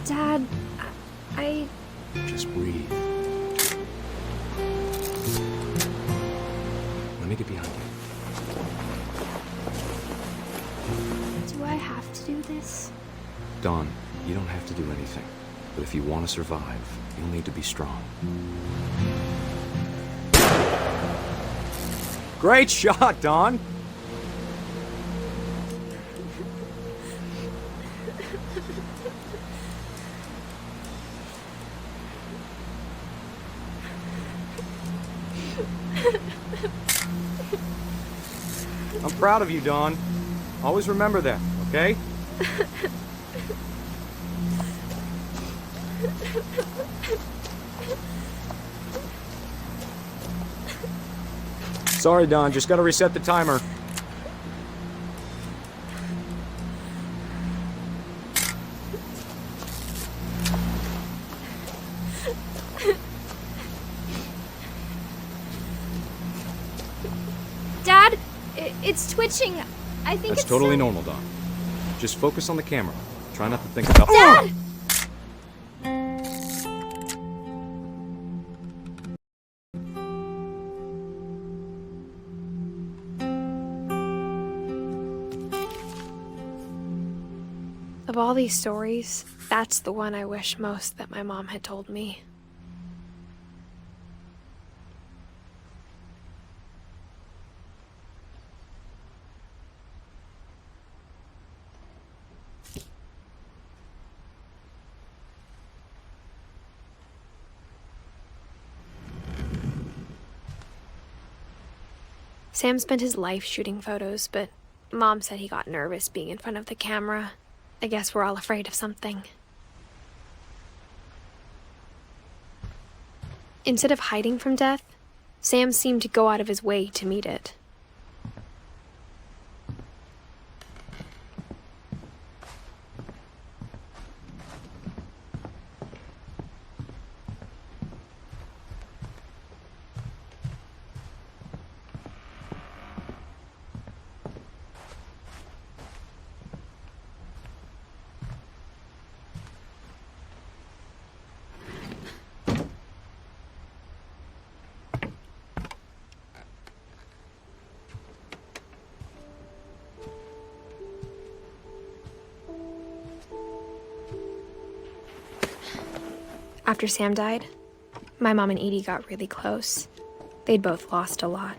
Dad, I... Just breathe. Let me get behind you. Do I have to do this? Don, you don't have to do anything. But if you want to survive, you'll need to be strong. Great shot, Don! I'm proud of you, Don. Always remember that, okay? Sorry, Don. Just gotta reset the timer. Dad, it's twitching. I think That's it's totally normal, Don. Just focus on the camera. Try not to think about... Dad! Of all these stories, that's the one I wish most that my mom had told me. Sam spent his life shooting photos, but Mom said he got nervous being in front of the camera. I guess we're all afraid of something. Instead of hiding from death, Sam seemed to go out of his way to meet it. After Sam died, my mom and Edie got really close. They'd both lost a lot.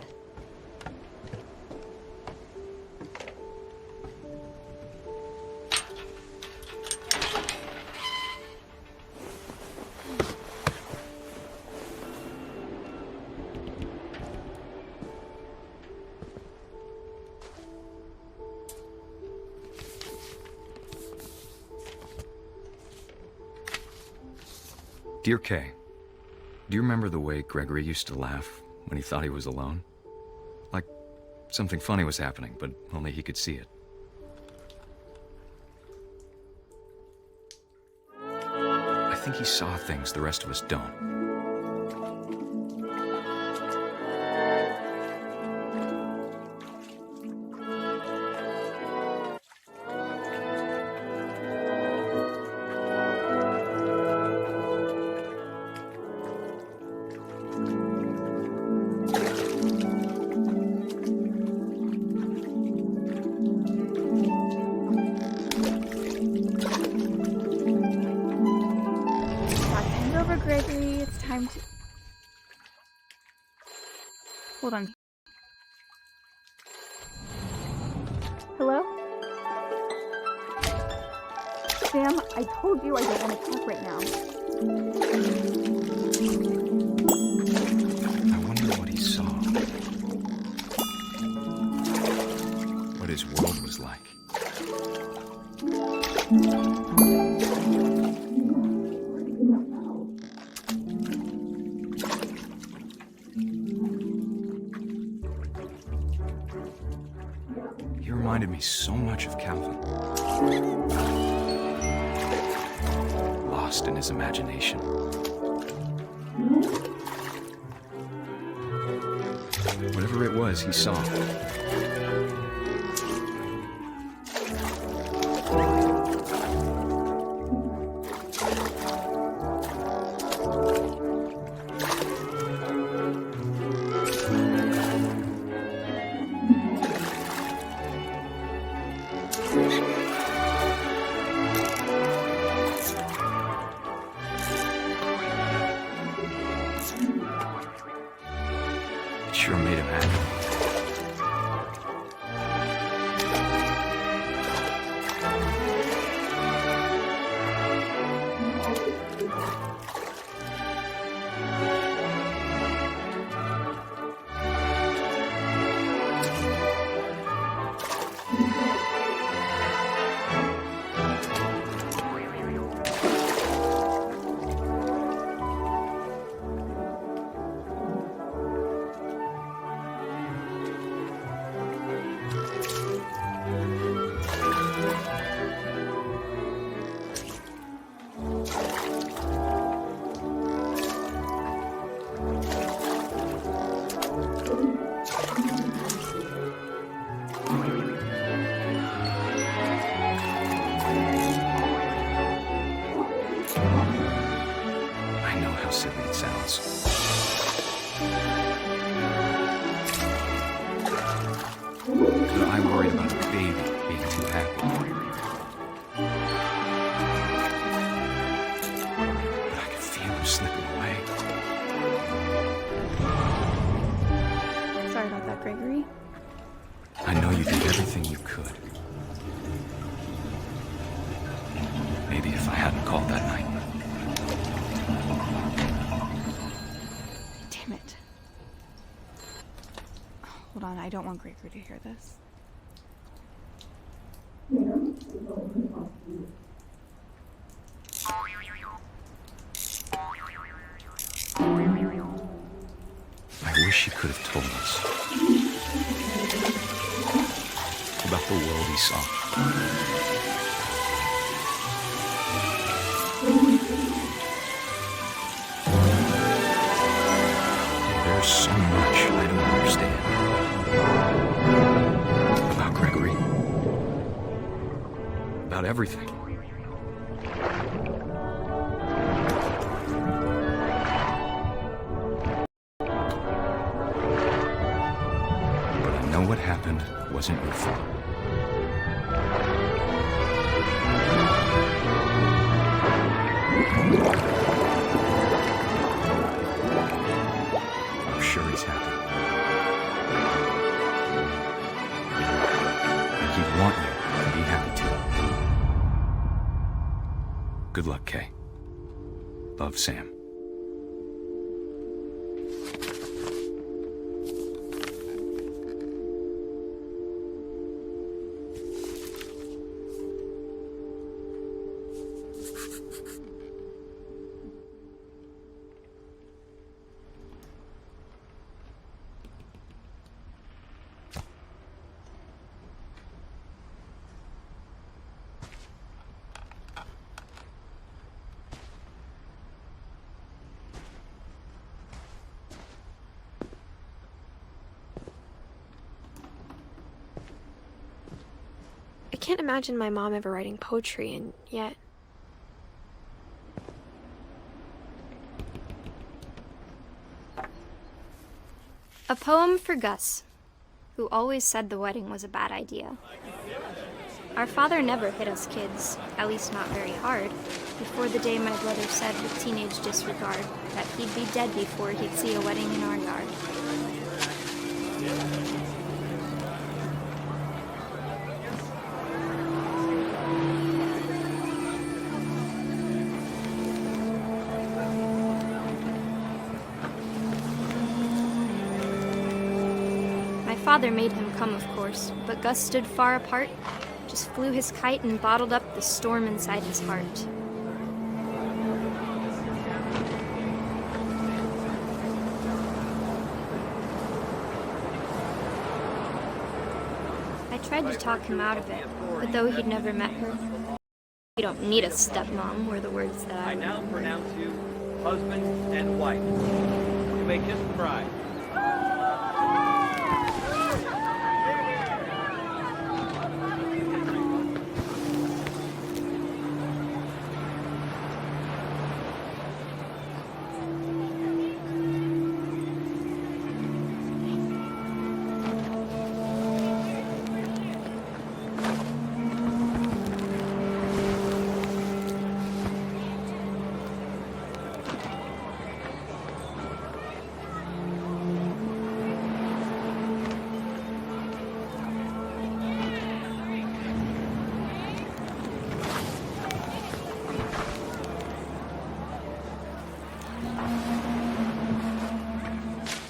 Dear Kay, do you remember the way Gregory used to laugh when he thought he was alone? Like something funny was happening, but only he could see it. I think he saw things the rest of us don't. Gregory, it's time to... Hold on. Hello? Sam, I told you I don't want to talk right now. I wonder what he saw. What his world was like. He reminded me so much of Calvin. Lost in his imagination. Whatever it was, he saw. It sure made him happy. I know how silly it sounds. But I worried about a baby being too happy. But I could feel him slipping away. Sorry about that, Gregory. I know you did everything you could. Maybe if I hadn't called that night. Damn it. Hold on, I don't want Gregory to hear this. I wish he could have told us about the world he saw. There's so much I don't understand about Gregory, about everything. But I know what happened wasn't your fault. I'm sure he's happy. And he'd want you to be happy too. Good luck, Kay. Love, Sam. can't imagine my mom ever writing poetry, and yet... A poem for Gus, who always said the wedding was a bad idea. Our father never hit us kids, at least not very hard, before the day my brother said with teenage disregard that he'd be dead before he'd see a wedding in our yard. My father made him come, of course, but Gus stood far apart, just flew his kite and bottled up the storm inside his heart. I tried to talk him out of it, but though he'd never met her, "You don't need a stepmom," were the words that I now remember. pronounce you husband and wife. You may kiss the bride.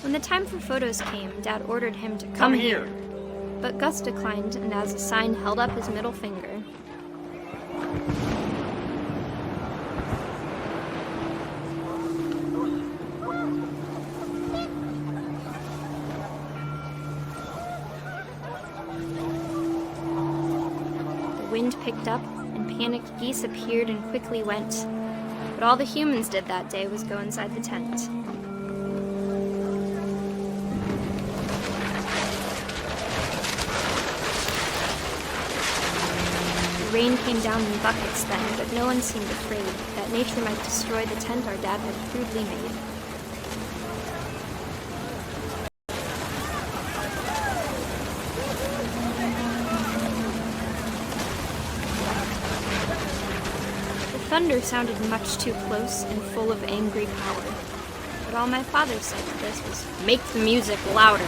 When the time for photos came, Dad ordered him to come here. But Gus declined and as a sign held up his middle finger. The wind picked up and panicked geese appeared and quickly went. But all the humans did that day was go inside the tent. Rain came down in buckets then, but no one seemed afraid that nature might destroy the tent our dad had crudely made. The thunder sounded much too close and full of angry power, but all my father said to this was, "Make the music louder."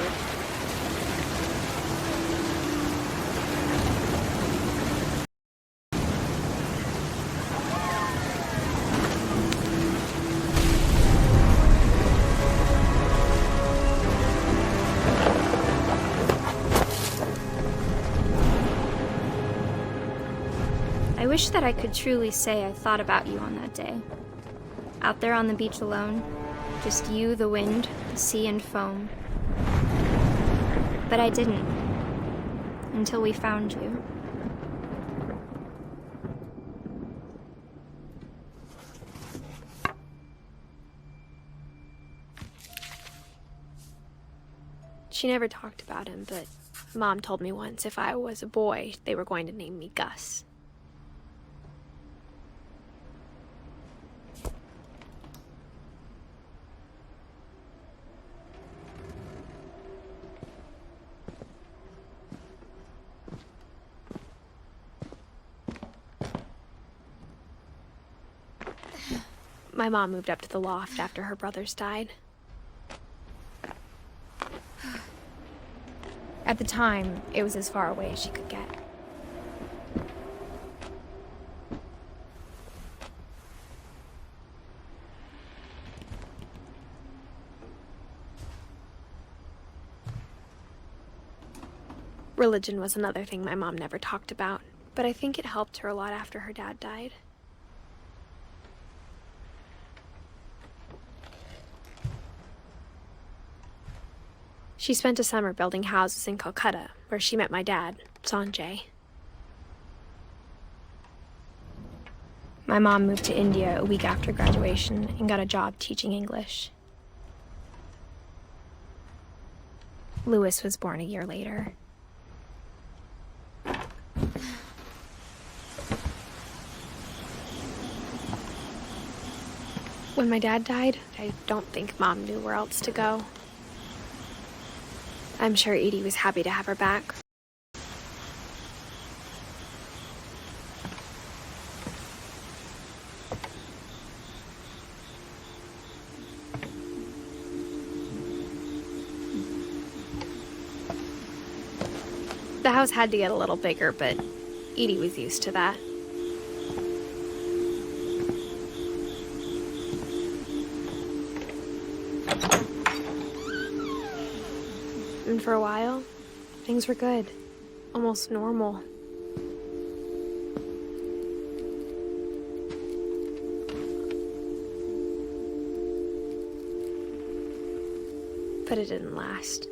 I wish that I could truly say I thought about you on that day. Out there on the beach alone, just you, the wind, the sea, and foam. But I didn't, until we found you. She never talked about him, but Mom told me once if I was a boy, they were going to name me Gus. My mom moved up to the loft after her brothers died. At the time, it was as far away as she could get. Religion was another thing my mom never talked about, but I think it helped her a lot after her dad died. She spent a summer building houses in Calcutta, where she met my dad, Sanjay. My mom moved to India a week after graduation and got a job teaching English. Louis was born a year later. When my dad died, I don't think Mom knew where else to go. I'm sure Edie was happy to have her back. The house had to get a little bigger, but Edie was used to that. And for a while, things were good. Almost normal. But it didn't last.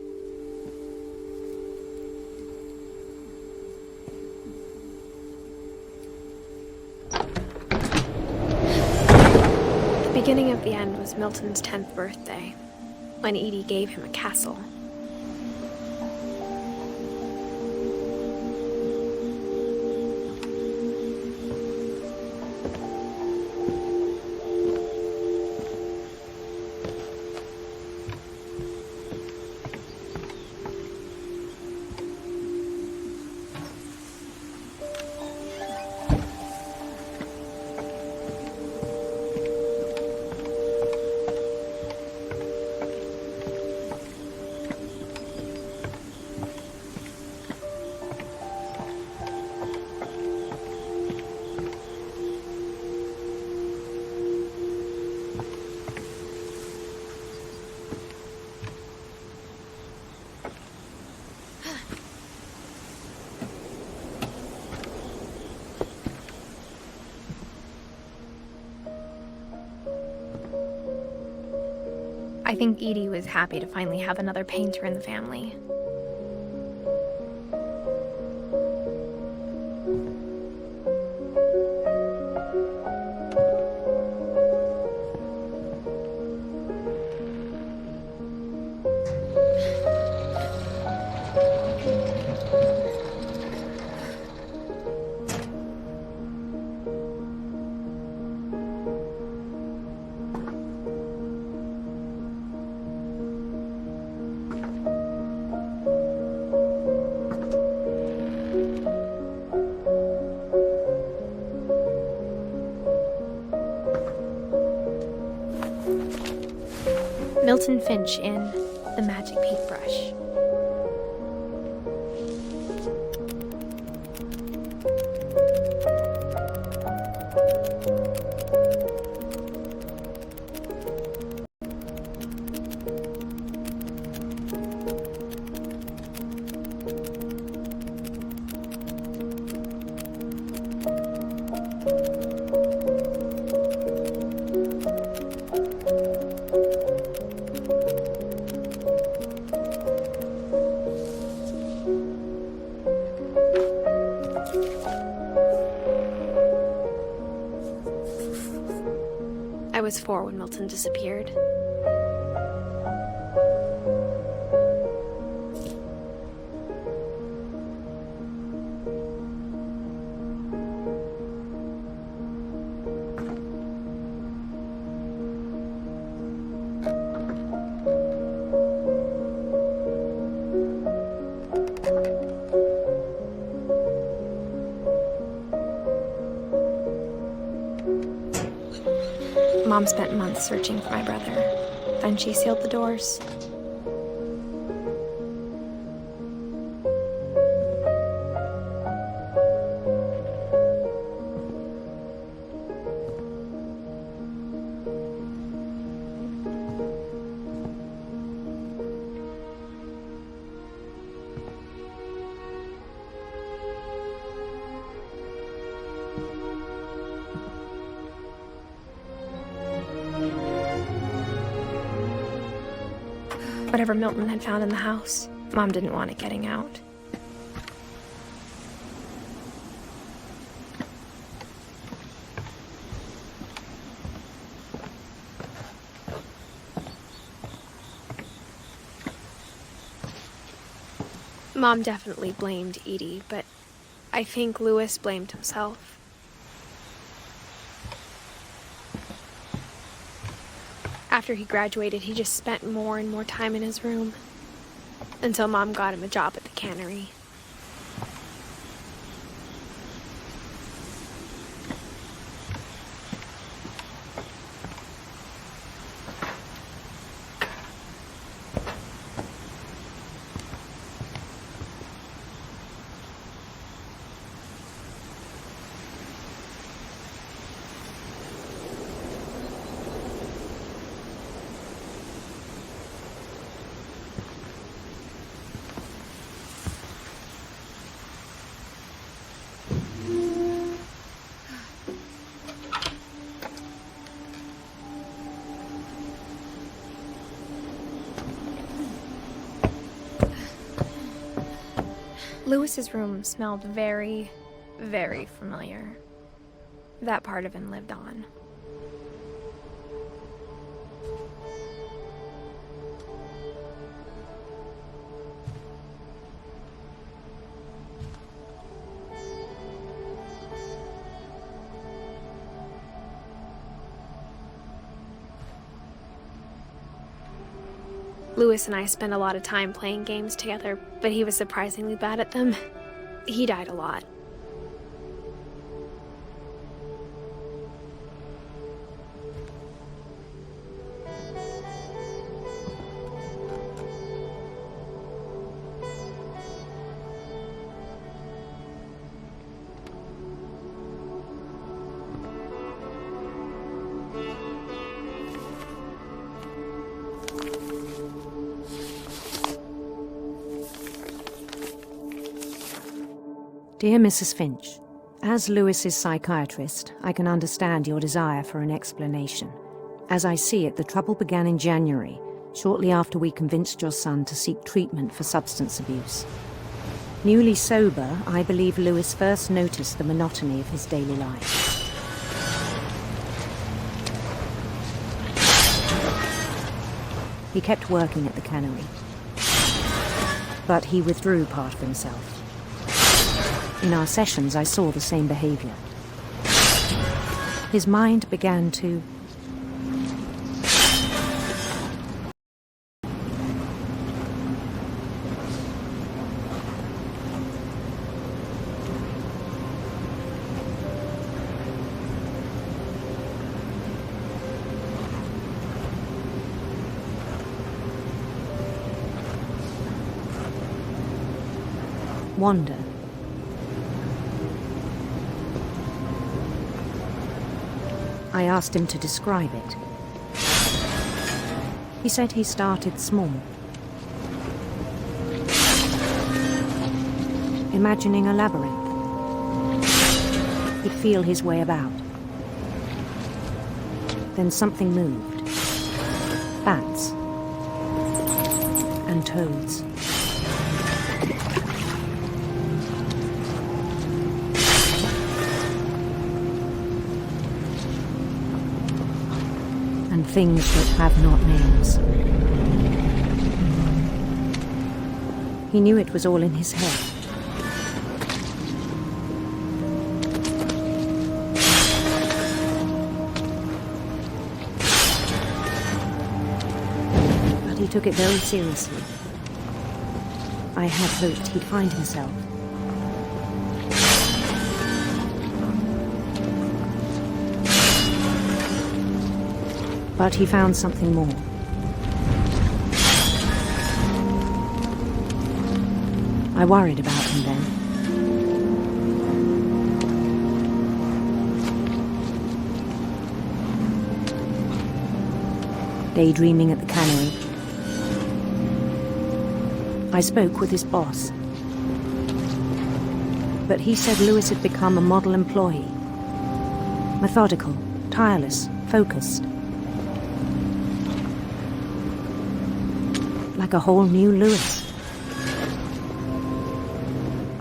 The beginning of the end was Milton's 10th birthday, when Edie gave him a castle. I think Edie was happy to finally have another painter in the family. Milton Finch in The Magic Paintbrush. I was 4 when Milton disappeared. Mom spent months searching for my brother. Then she sealed the doors. Whatever Milton had found in the house, Mom didn't want it getting out. Mom definitely blamed Edie, but I think Louis blamed himself. After he graduated, he just spent more and more time in his room, until Mom got him a job at the cannery. Lewis's room smelled very, very familiar. That part of him lived on. Lewis and I spent a lot of time playing games together, but he was surprisingly bad at them. He died a lot. Dear Mrs. Finch, as Lewis's psychiatrist, I can understand your desire for an explanation. As I see it, the trouble began in January, shortly after we convinced your son to seek treatment for substance abuse. Newly sober, I believe Lewis first noticed the monotony of his daily life. He kept working at the cannery, but he withdrew part of himself. In our sessions, I saw the same behavior. His mind began to wander. I asked him to describe it. He said he started small, imagining a labyrinth. He'd feel his way about. Then something moved. Bats and toads. And things that have not names. He knew it was all in his head. But he took it very seriously. I had hoped he'd find himself. But he found something more. I worried about him then. Daydreaming at the cannery, I spoke with his boss. But he said Lewis had become a model employee. Methodical, tireless, focused. Like a whole new Lewis.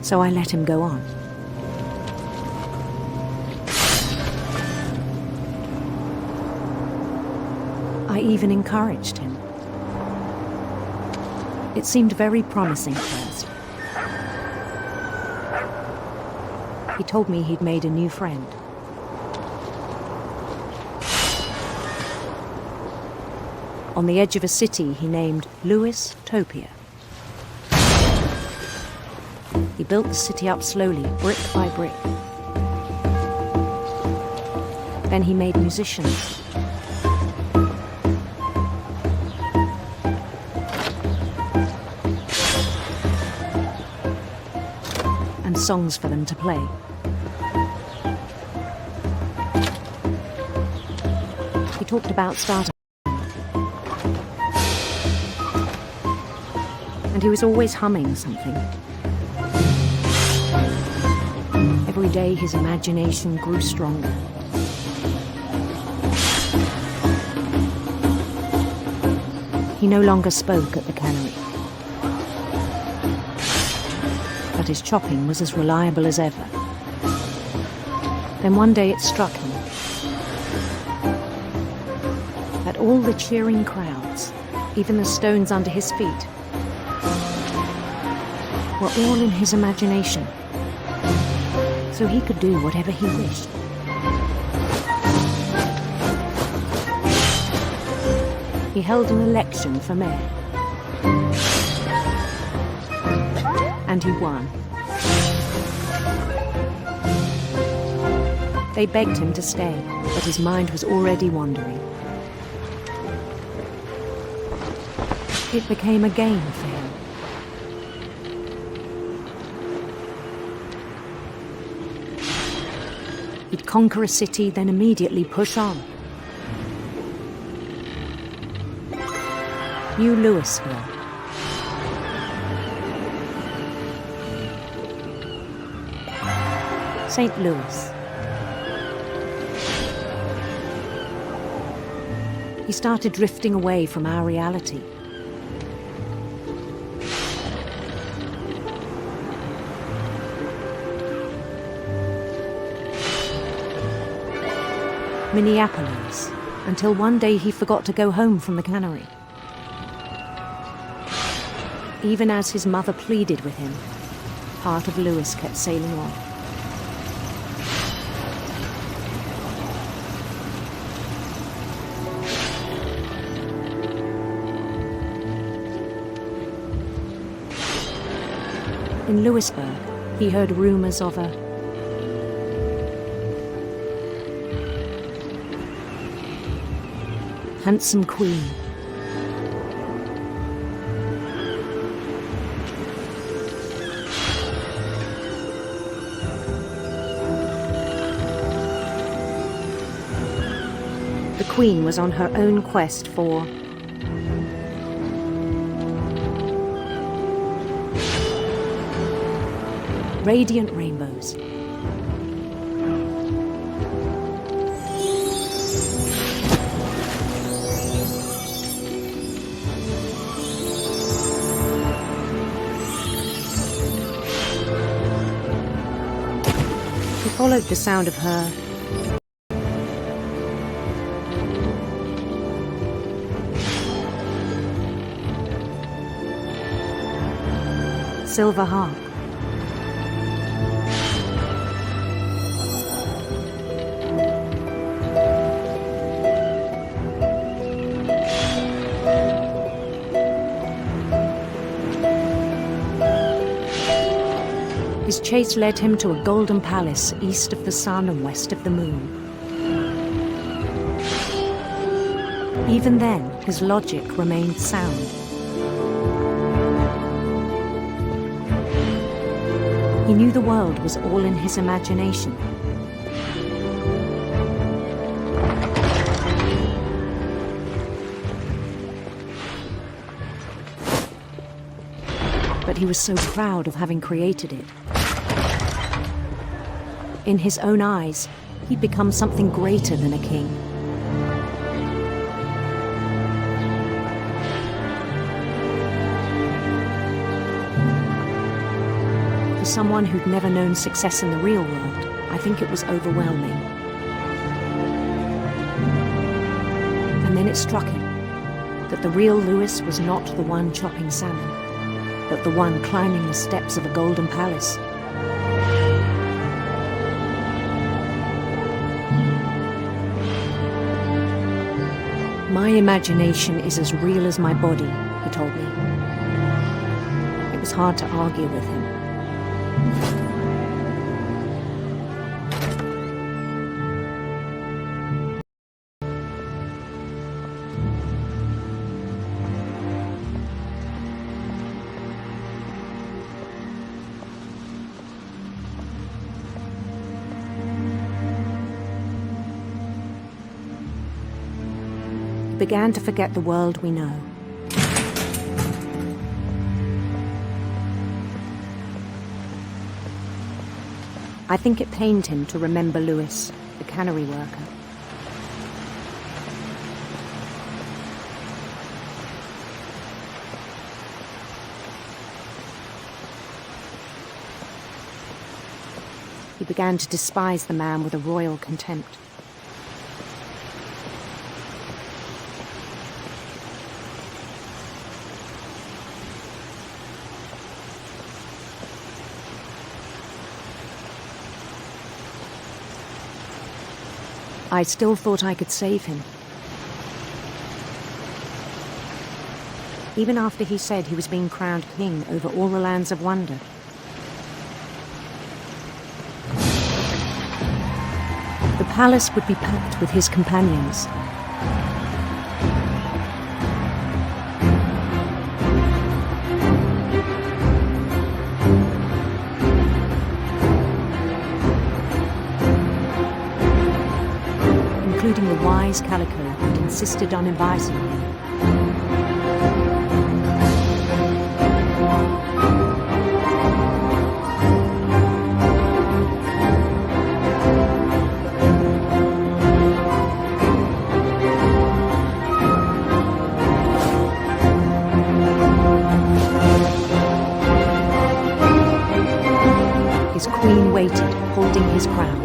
So I let him go on. I even encouraged him. It seemed very promising at first. He told me he'd made a new friend. on the edge of a city he named Lewis-topia. He built the city up slowly, brick by brick. Then he made musicians. And songs for them to play. He talked about startup. And he was always humming something. Every day his imagination grew stronger. He no longer spoke at the cannery. But his chopping was as reliable as ever. Then one day it struck him that all the cheering crowds, even the stones under his feet, were all in his imagination, so he could do whatever he wished. He held an election for mayor. And he won. They begged him to stay, but his mind was already wandering. It became a game for him. He'd conquer a city, then immediately push on. New Louisville. St. Louis. He started drifting away from our reality. Minneapolis, until one day he forgot to go home from the cannery. Even as his mother pleaded with him, part of Louis kept sailing on. In Louisburg, he heard rumors of a handsome queen. The queen was on her own quest for radiant rainbows. He followed the sound of her silver harp. His chase led him to a golden palace east of the sun and west of the moon. Even then, his logic remained sound. He knew the world was all in his imagination. But he was so proud of having created it. In his own eyes, he'd become something greater than a king. For someone who'd never known success in the real world, I think it was overwhelming. And then it struck him that the real Louis was not the one chopping salmon, but the one climbing the steps of a golden palace. My imagination is as real as my body, he told me. It was hard to argue with him. Began to forget the world we know. I think it pained him to remember Lewis, the cannery worker. He began to despise the man with a royal contempt. I still thought I could save him. Even after he said he was being crowned king over all the lands of wonder. The palace would be packed with his companions. Including the wise Calico who'd insisted on advising him. His queen waited, holding his crown.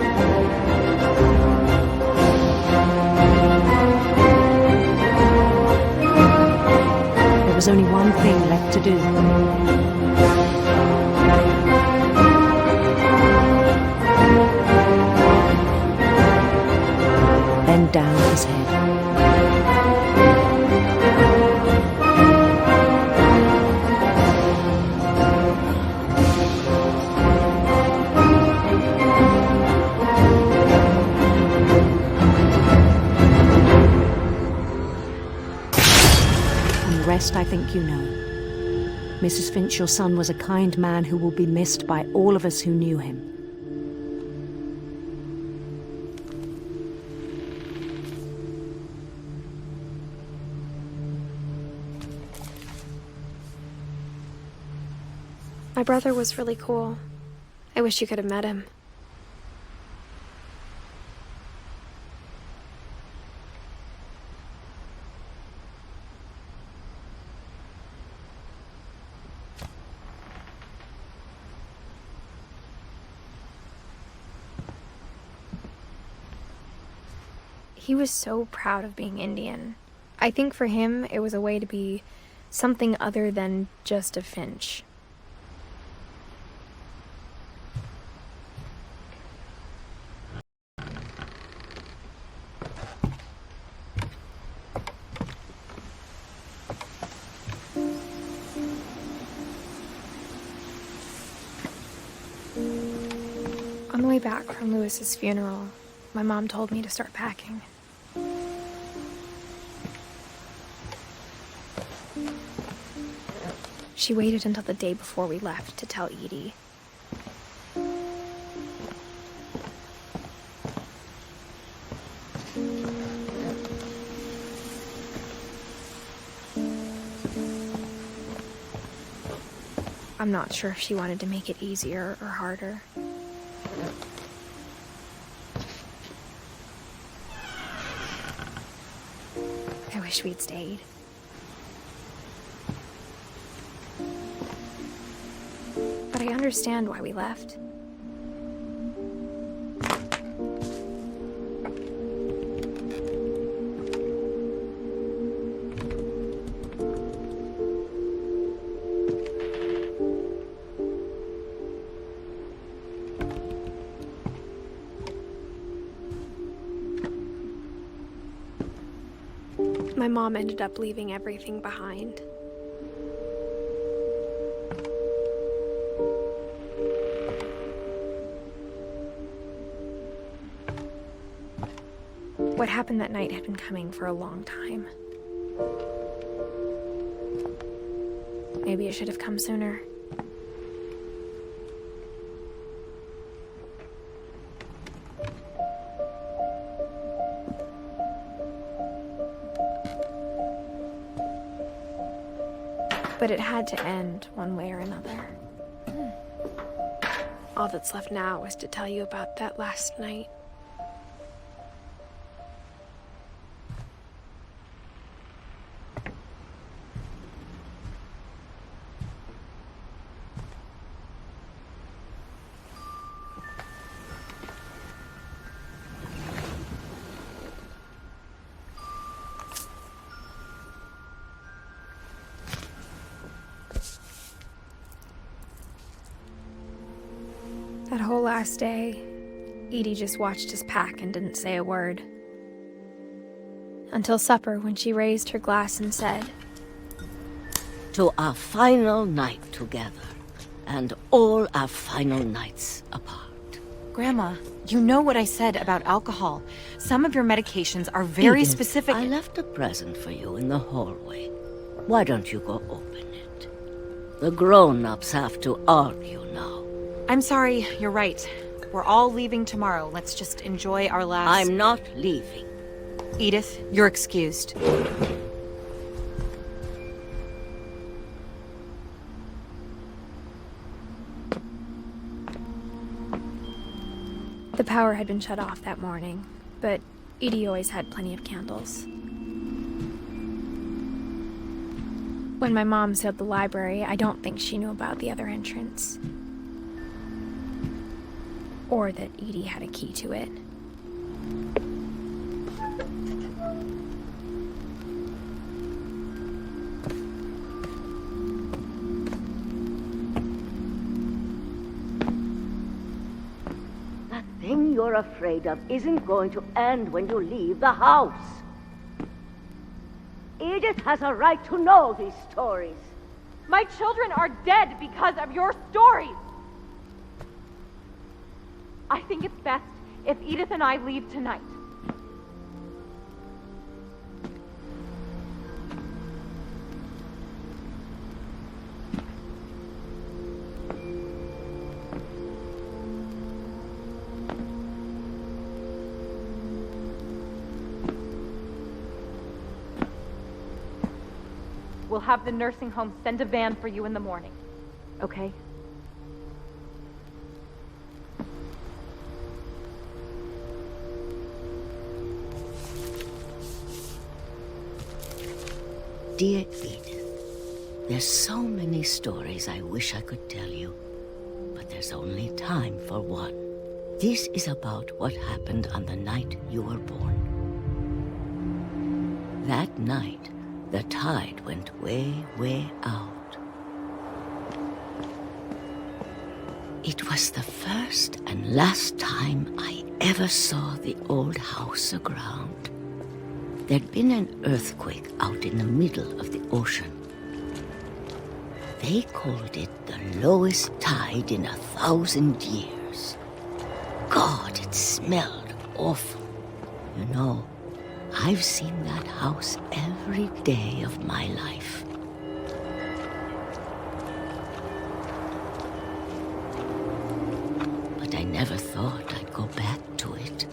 There was only one thing left to do. Bend down his head. Rest, I think you know. Mrs. Finch, your son was a kind man who will be missed by all of us who knew him. My brother was really cool. I wish you could have met him. He was so proud of being Indian. I think for him, it was a way to be something other than just a Finch. On the way back from Lewis's funeral, my mom told me to start packing. She waited until the day before we left to tell Edie. I'm not sure if she wanted to make it easier or harder. I wish we'd stayed. But I understand why we left. My mom ended up leaving everything behind. What happened that night had been coming for a long time. Maybe it should have come sooner. But it had to end one way or another. All that's left now is to tell you about that last night. That whole last day, Edie just watched us pack and didn't say a word. Until supper, when she raised her glass and said, "To our final night together, and all our final nights apart." Grandma, you know what I said about alcohol. Some of your medications are very Edith, specific. I left a present for you in the hallway. Why don't you go open it? The grown-ups have to argue now. I'm sorry, you're right. We're all leaving tomorrow. Let's just enjoy our last... I'm not leaving. Edith, you're excused. The power had been shut off that morning, but Edie always had plenty of candles. When my mom sealed the library, I don't think she knew about the other entrance. Or that Edie had a key to it. That thing you're afraid of isn't going to end when you leave the house. Edith has a right to know these stories. My children are dead because of your stories. I think it's best if Edith and I leave tonight. We'll have the nursing home send a van for you in the morning, okay? Dear Edith, there's so many stories I wish I could tell you, but there's only time for one. This is about what happened on the night you were born. That night, the tide went way, way out. It was the first and last time I ever saw the old house aground. There'd been an earthquake out in the middle of the ocean. They called it the lowest tide in 1,000 years. God, it smelled awful. You know, I've seen that house every day of my life. But I never thought I'd go back to it.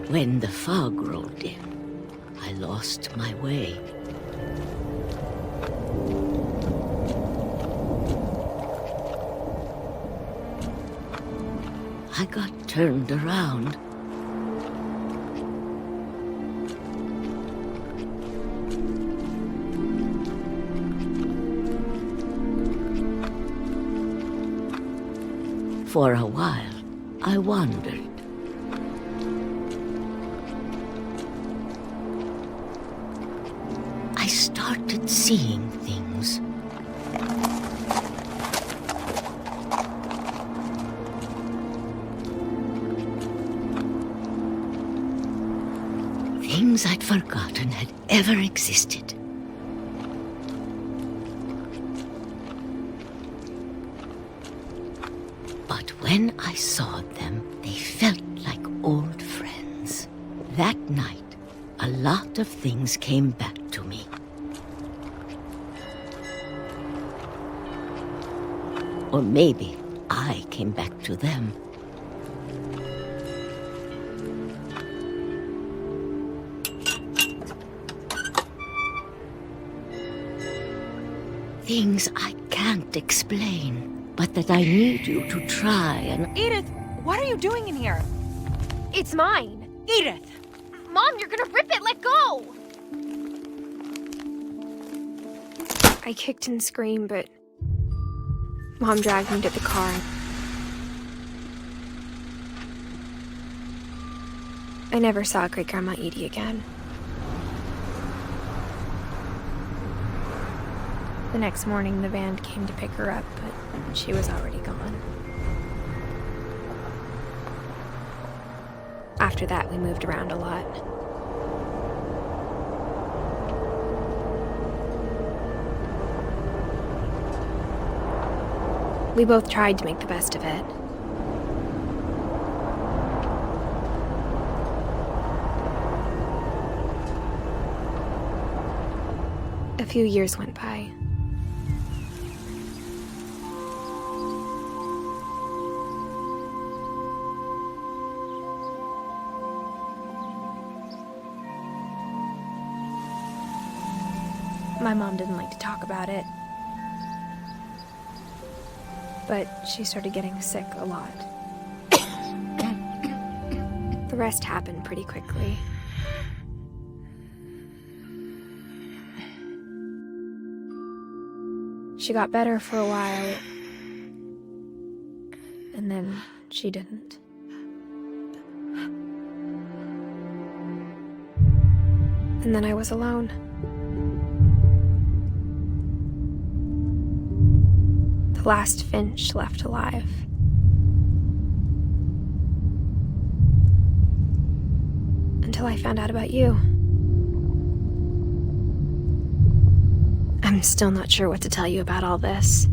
When the fog rolled in, I lost my way. I got turned around. For a while, I wandered. I started seeing things. seems I'd forgotten had ever existed. But when I saw them, they felt like old friends. That night, a lot of things came back to me. Or maybe I came back to them. Things I can't explain, but that I need you to try and... Edith, what are you doing in here? It's mine. Edith! Mom, you're gonna rip it! Let go! I kicked and screamed, but Mom dragged me to the car. I never saw Great-Grandma Edie again. The next morning, the van came to pick her up, but she was already gone. After that, we moved around a lot. We both tried to make the best of it. A few years went by. My mom didn't like to talk about it, but she started getting sick a lot. The rest happened pretty quickly. She got better for a while, and then she didn't. And then I was alone. The last Finch left alive. Until I found out about you. I'm still not sure what to tell you about all this.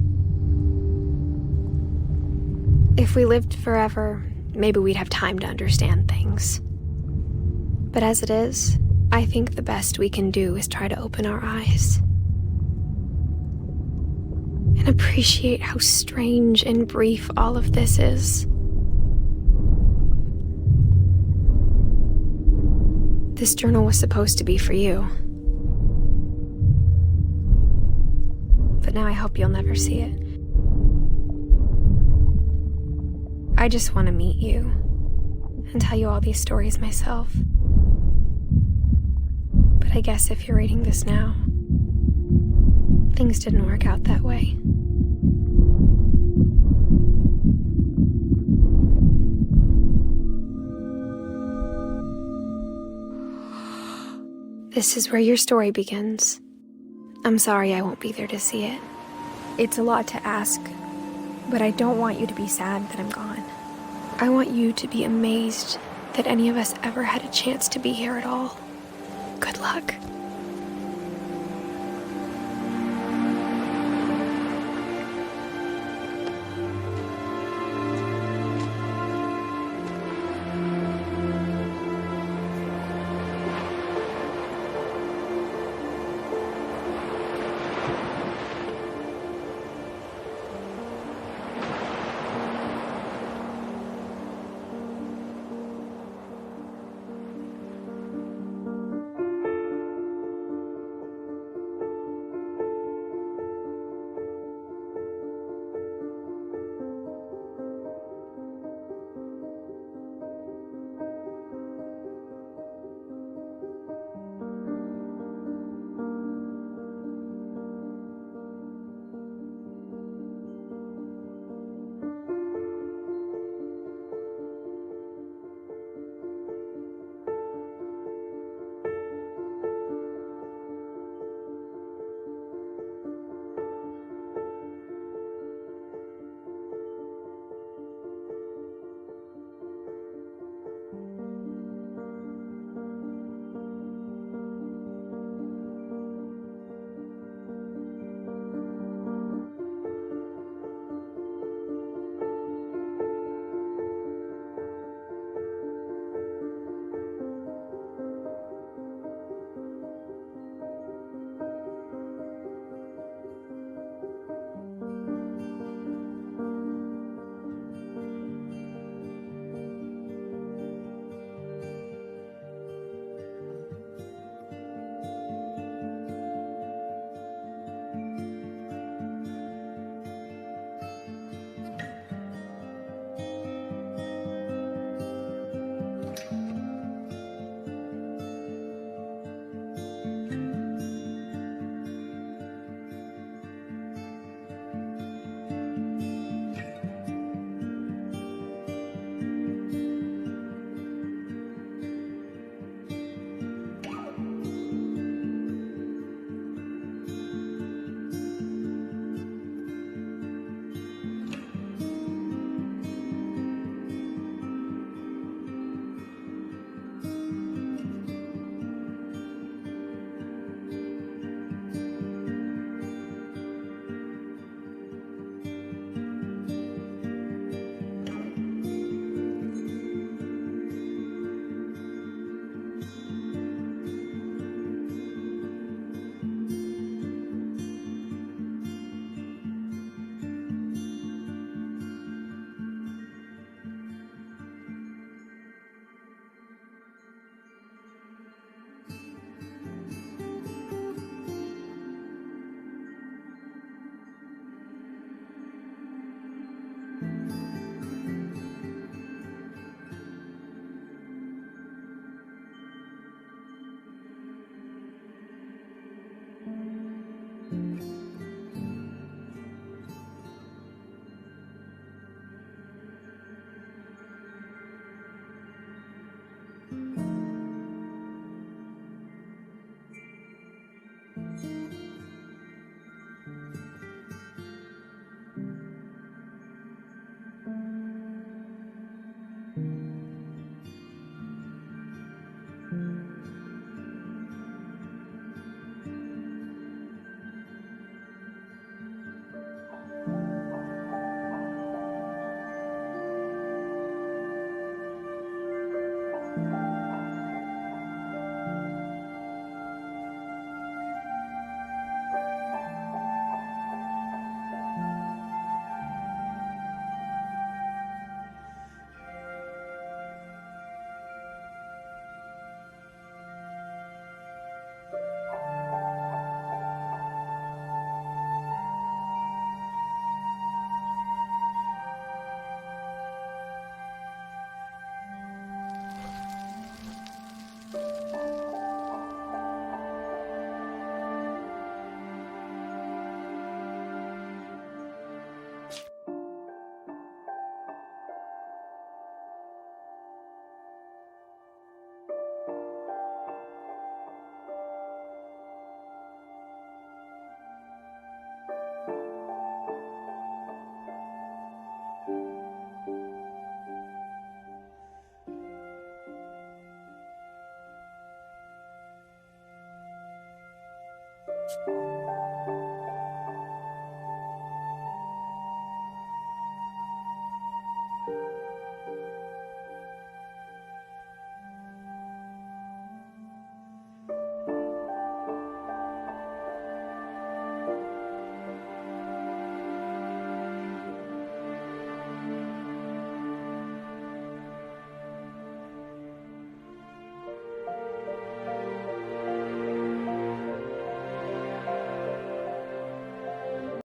If we lived forever, maybe we'd have time to understand things. But as it is, I think the best we can do is try to open our eyes. And appreciate how strange and brief all of this is. This journal was supposed to be for you. But now I hope you'll never see it. I just want to meet you and tell you all these stories myself. But I guess if you're reading this now, things didn't work out that way. This is where your story begins. I'm sorry I won't be there to see it. It's a lot to ask, but I don't want you to be sad that I'm gone. I want you to be amazed that any of us ever had a chance to be here at all. Good luck.